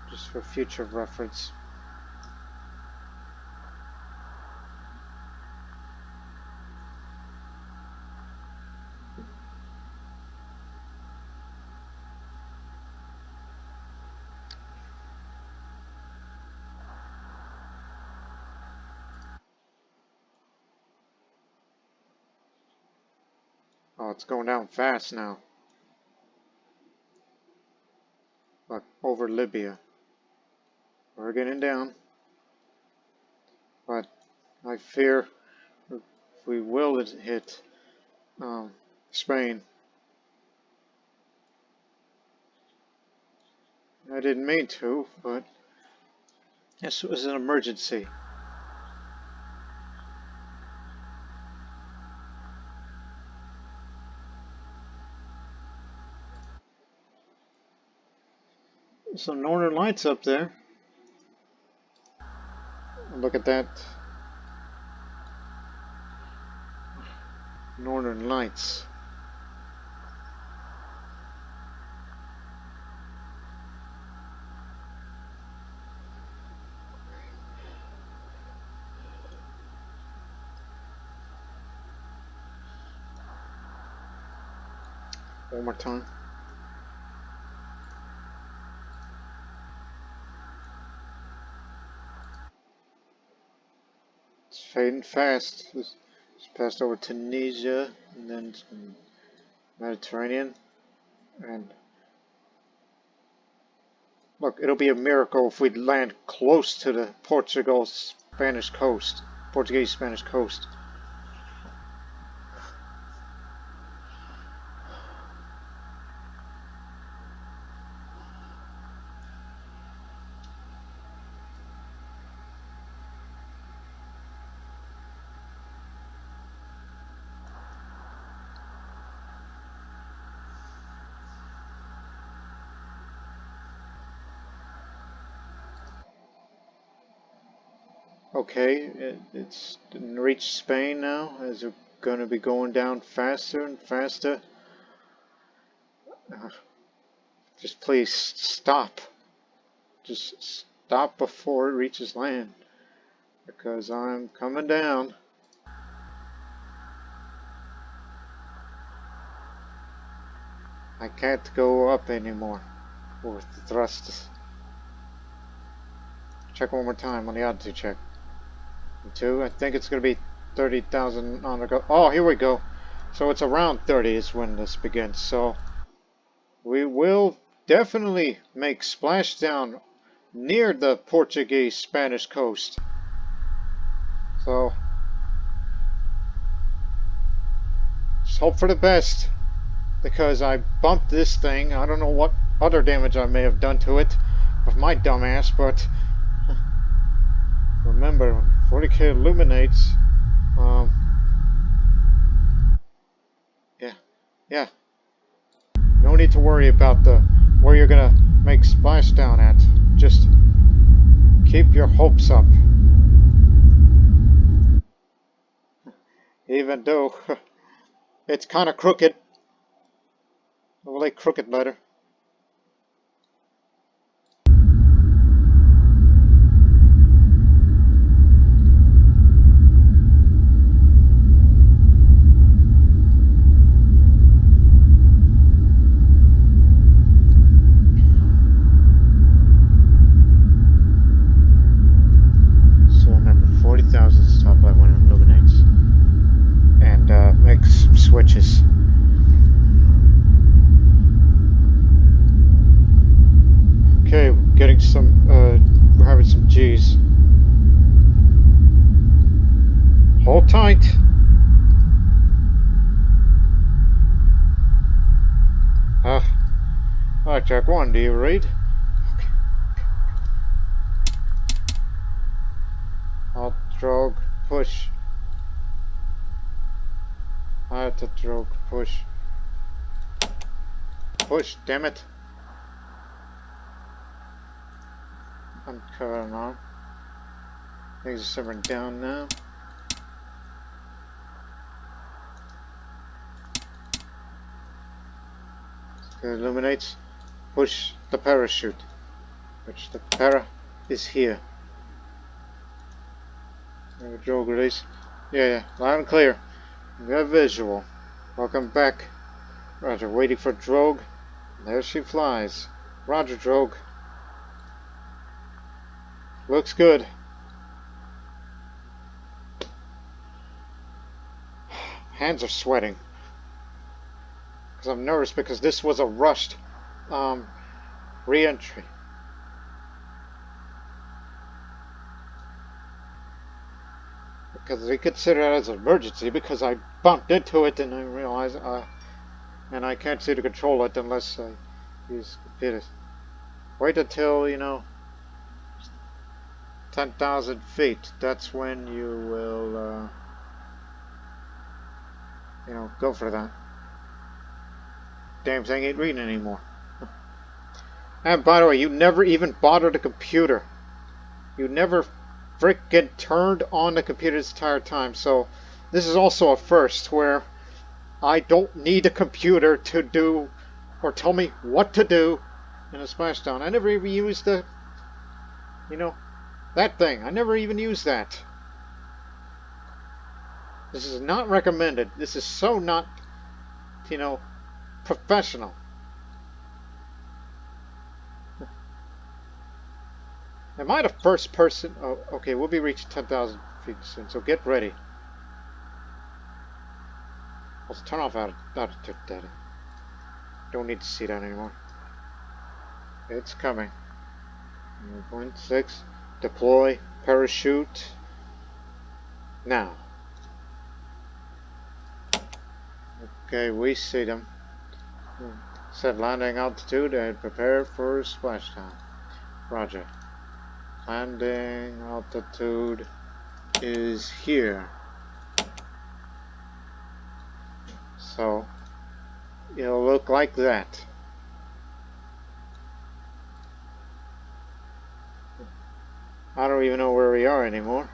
Just for future reference. Oh, it's going down fast now. Look, over Libya. We're getting down. But I fear we will hit Spain. I didn't mean to, but this was an emergency. Some northern lights up there. Look at that. Northern lights. One more time. It's fading fast. It's passed over Tunisia and then Mediterranean and Look, it'll be a miracle if we land close to the Portuguese-Spanish coast. Portuguese-Spanish coast. Okay, it's reached Spain now. Is it going to be going down faster and faster? Just please stop. Just stop before it reaches land. Because I'm coming down. I can't go up anymore with the thrusters. Check one more time on the altitude check. 2, I think it's going to be 30,000 on the go. Oh, here we go. So it's around 30 is when this begins. So we will definitely make splashdown near the Portuguese-Spanish coast. So just hope for the best, because I bumped this thing. I don't know what other damage I may have done to it with my dumbass, but remember, 40k illuminates. Yeah. No need to worry about where you're gonna make splashdown at. Just keep your hopes up. Even though it's kind of crooked. I like crooked better. So remember, 40,000 is top light when it illuminates. And makes switches. Okay, getting some, we're having some G's. Hold tight. Alright, track 1, do you read? Okay. Alt drogue, push. Alt drogue, push. Push, damn it. I'm covering on. Things are simmering down now. It illuminates. Push the parachute. Which the para is here. Drogue release. Yeah, loud and clear. We have visual. Welcome back. Roger, waiting for drogue. There she flies. Roger, drogue. Looks good. Hands are sweating. Because I'm nervous because this was a rushed re-entry. Because we consider it as an emergency because I bumped into it and I realized and I can't seem to control it unless I use computers. Wait until, 10,000 feet. That's when you will, go for that. Damn thing ain't reading anymore. And by the way, you never even bothered the computer. You never frickin' turned on the computer this entire time. So this is also a first where I don't need a computer to do or tell me what to do in a splashdown. I never even used that thing. I never even used that. This is not recommended. This is so not, professional. Am I the first person? Oh, okay, we'll be reaching 10,000 feet soon, so get ready. Let's turn off altitude data. Don't need to see that anymore. It's coming. 1.6. Deploy. Parachute. Now. Okay, we see them. Set landing altitude and prepare for splashdown. Roger. Landing altitude is here. So it'll look like that. I don't even know where we are anymore.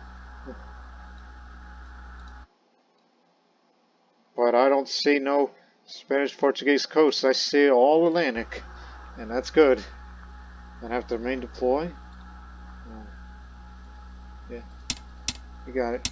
But I don't see no Spanish-Portuguese coast. I see all Atlantic. And that's good. And have to main deploy. Yeah. You got it.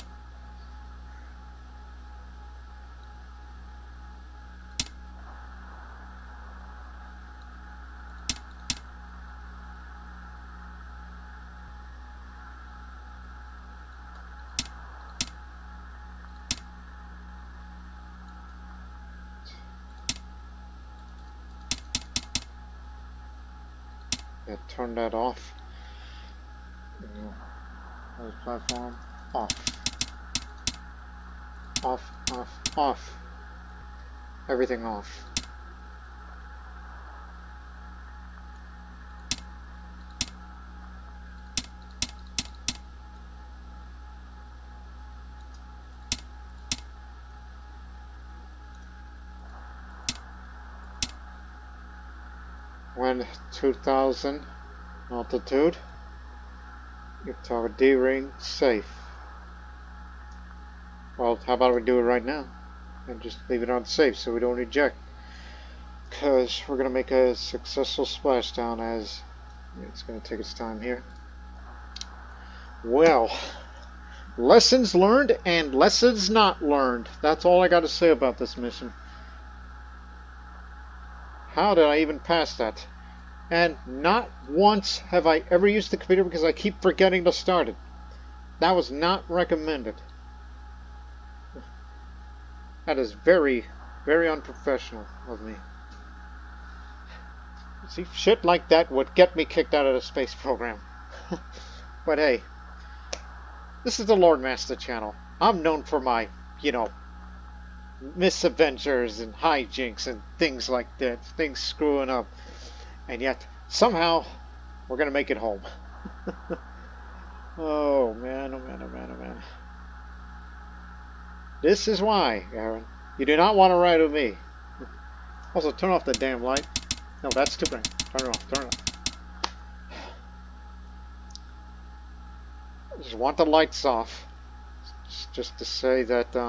Yeah, turn that off. Platform off. Off, off, off. Everything off. When 2000 altitude, your target D-ring safe. Well, how about we do it right now and just leave it on safe so we don't eject, because we're going to make a successful splashdown as it's going to take its time here. Well, lessons learned and lessons not learned. That's all I got to say about this mission. How did I even pass that? And not once have I ever used the computer because I keep forgetting to start it. That was not recommended. That is very, very unprofessional of me. See, shit like that would get me kicked out of the space program. But hey, this is the Lord Master channel. I'm known for my, misadventures and hijinks and things like that. Things screwing up. And yet, somehow, we're going to make it home. Oh, man, oh, man, oh, man, oh, man. This is why, Aaron. You do not want to ride with me. Also, turn off the damn light. No, that's too bright. Turn it off, turn it off. I just want the lights off. Just to say that, they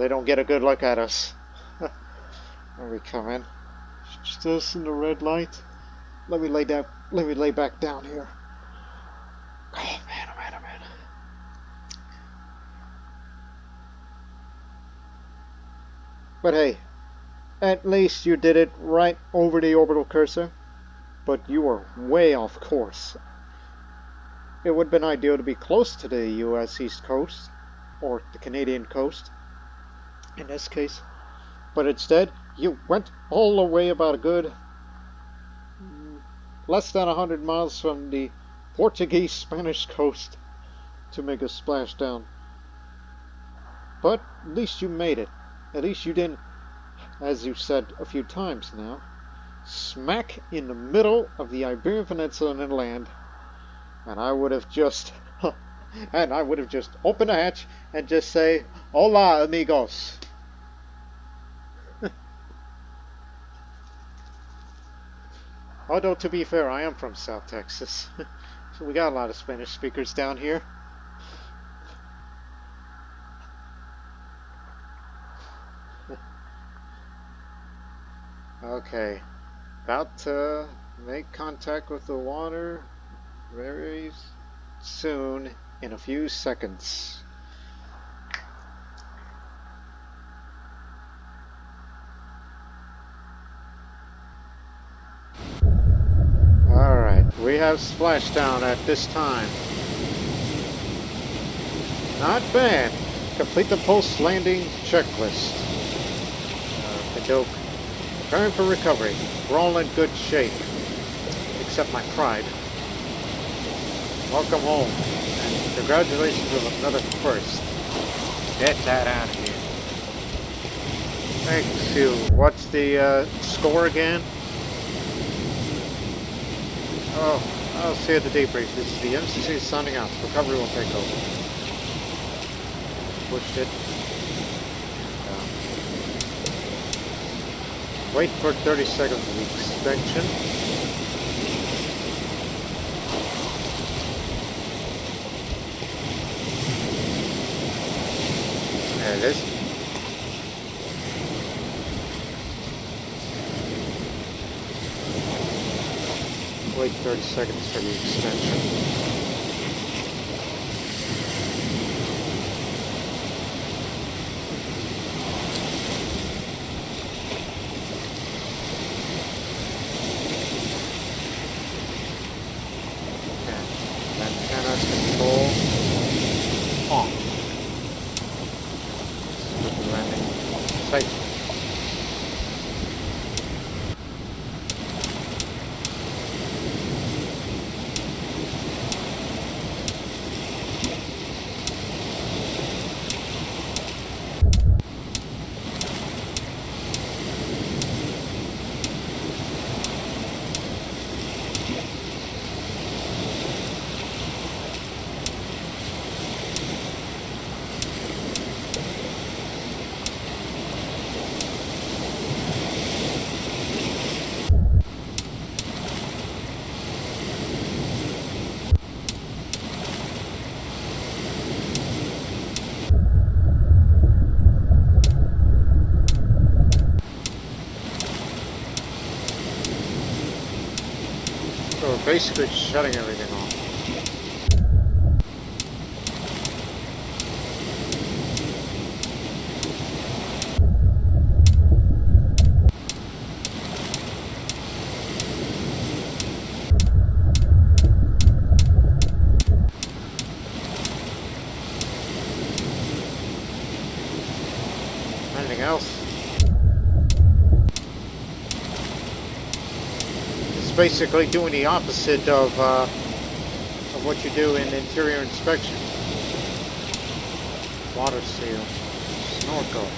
don't get a good look at us. There we come in. Just us in the red light. Let me lay back down here. Oh man, oh man, oh man. But hey, at least you did it right over the orbital cursor. But you were way off course. It would have been ideal to be close to the US East Coast, or the Canadian coast, in this case. But instead, you went all the way about a good less than 100 miles from the Portuguese-Spanish coast to make a splashdown. But at least you made it. At least you didn't, as you said a few times now, smack in the middle of the Iberian Peninsula and land. And I would have just opened the hatch and just say, "Hola, amigos." Although, to be fair, I am from South Texas, so we got a lot of Spanish speakers down here. Okay, about to make contact with the water very soon, in a few seconds. Alright, we have splashdown at this time. Not bad. Complete the post-landing checklist. Kadoke. Preparing for recovery. We're all in good shape. accept my pride. Welcome home, and congratulations on another first. Get that out of here. Thanks, you. What's the score again? Oh, I'll see you at the debrief. This is the MCC signing out. Recovery will take over. Pushed it. Wait for 30 seconds of the extension. There it is. Wait 30 seconds for the extension. Antenna control on. Super landing safe. So we're basically shutting everything off. Anything else? It's basically doing the opposite of what you do in interior inspection. Water seal, snorkel.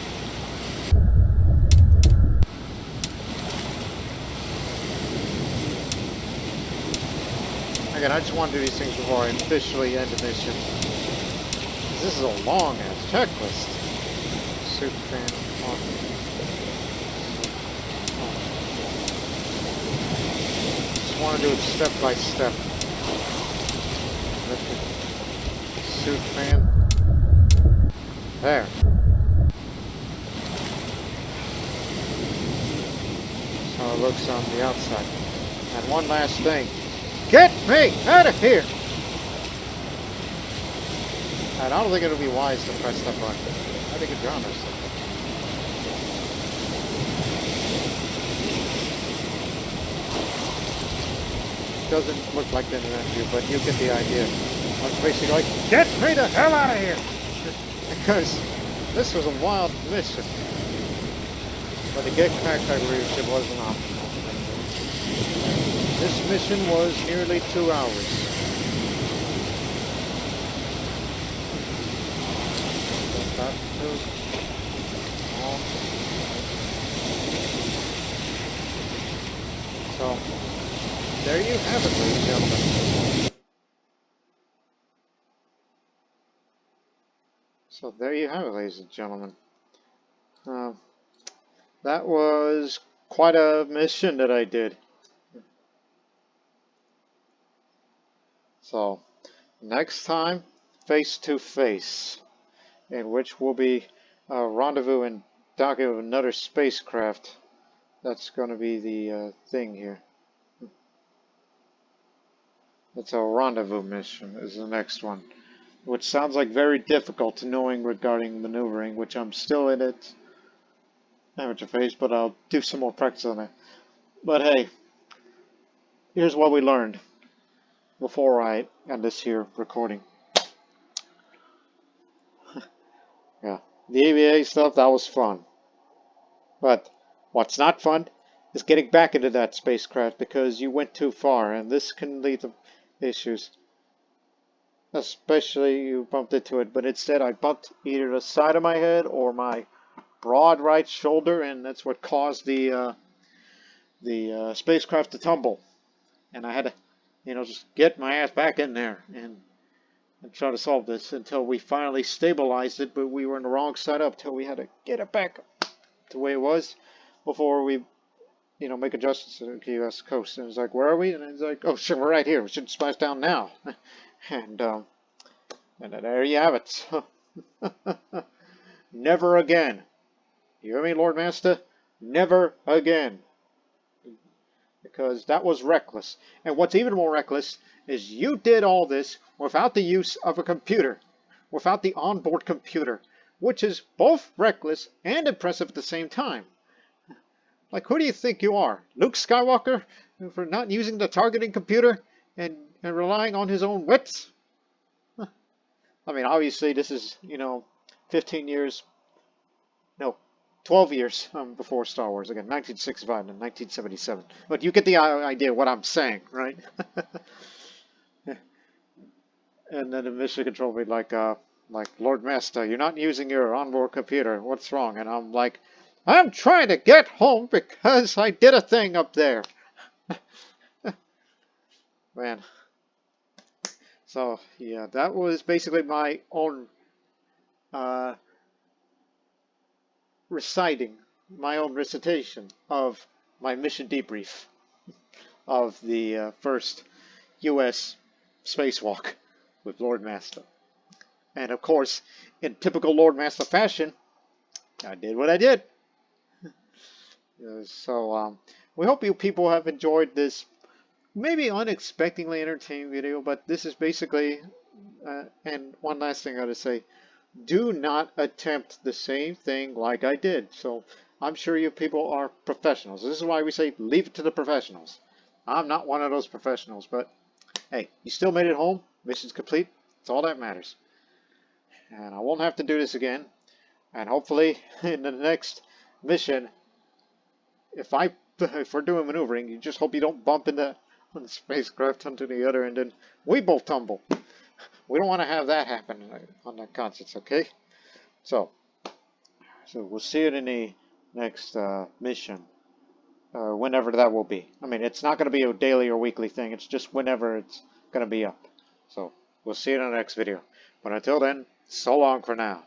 Again, I just want to do these things before I officially end the mission. This is a long ass checklist. Suit fan on. Just want to do it step by step. Suit fan. There. So it looks on the outside. And one last thing. Get me out of here! And I don't think it'll be wise to press that button. I think it drowned us. Doesn't look like an interview, but you get the idea. I was basically like, get me the hell out of here! Because this was a wild mission. But to get back, I believe it wasn't optional. This mission was nearly 2 hours. So, there you have it, ladies and gentlemen. So there you have it, ladies and gentlemen. That was quite a mission that I did. So, next time, face to face, in which will be a rendezvous and docking of another spacecraft. That's going to be the thing here. It's a rendezvous mission is the next one, which sounds like very difficult to knowing regarding maneuvering, which I'm still in it. Amateur phase, but I'll do some more practice on it. But hey, here's what we learned before I end this here recording. Yeah, the AVA stuff, that was fun. But what's not fun is getting back into that spacecraft because you went too far, and this can lead to issues. Especially you bumped into it, but instead I bumped either the side of my head or my broad right shoulder, and that's what caused the spacecraft to tumble. And I had to, just get my ass back in there and try to solve this until we finally stabilized it. But we were on the wrong side up till we had to get it back to where it was before we, make adjustments to the U.S. coast. And it's like, where are we? And it's like, oh shit, we're right here. We should splash down now. and and there you have it. Never again. You hear me, Lord Master? Never again. Because that was reckless. And what's even more reckless is you did all this without the use of a computer, without the onboard computer, which is both reckless and impressive at the same time. Like, who do you think you are? Luke Skywalker? For not using the targeting computer and relying on his own wits? I mean, obviously, this is, 15 years, no, 12 years before Star Wars. Again, 1965 and 1977. But you get the idea what I'm saying, right? And then the mission control will be like, Lord Master, you're not using your onboard computer. What's wrong? And I'm like, I'm trying to get home because I did a thing up there. Man. So, yeah, that was basically my own reciting, my own recitation of my mission debrief of the first U.S. spacewalk with Lord Master. And of course, in typical Lord Master fashion, I did what I did. So, we hope you people have enjoyed this maybe unexpectedly entertaining video, but this is basically, and one last thing I gotta say, do not attempt the same thing like I did. So I'm sure you people are professionals. This is why we say leave it to the professionals. I'm not one of those professionals, but hey, you still made it home. Mission's complete. That's all that matters. And I won't have to do this again. And hopefully in the next mission, if we're doing maneuvering, you just hope you don't bump into the spacecraft onto the other and then we both tumble. We don't want to have that happen on that conscience, okay? So we'll see it in the next mission, whenever that will be. I mean, it's not going to be a daily or weekly thing. It's just whenever it's going to be up. So we'll see it in the next video. But until then, so long for now.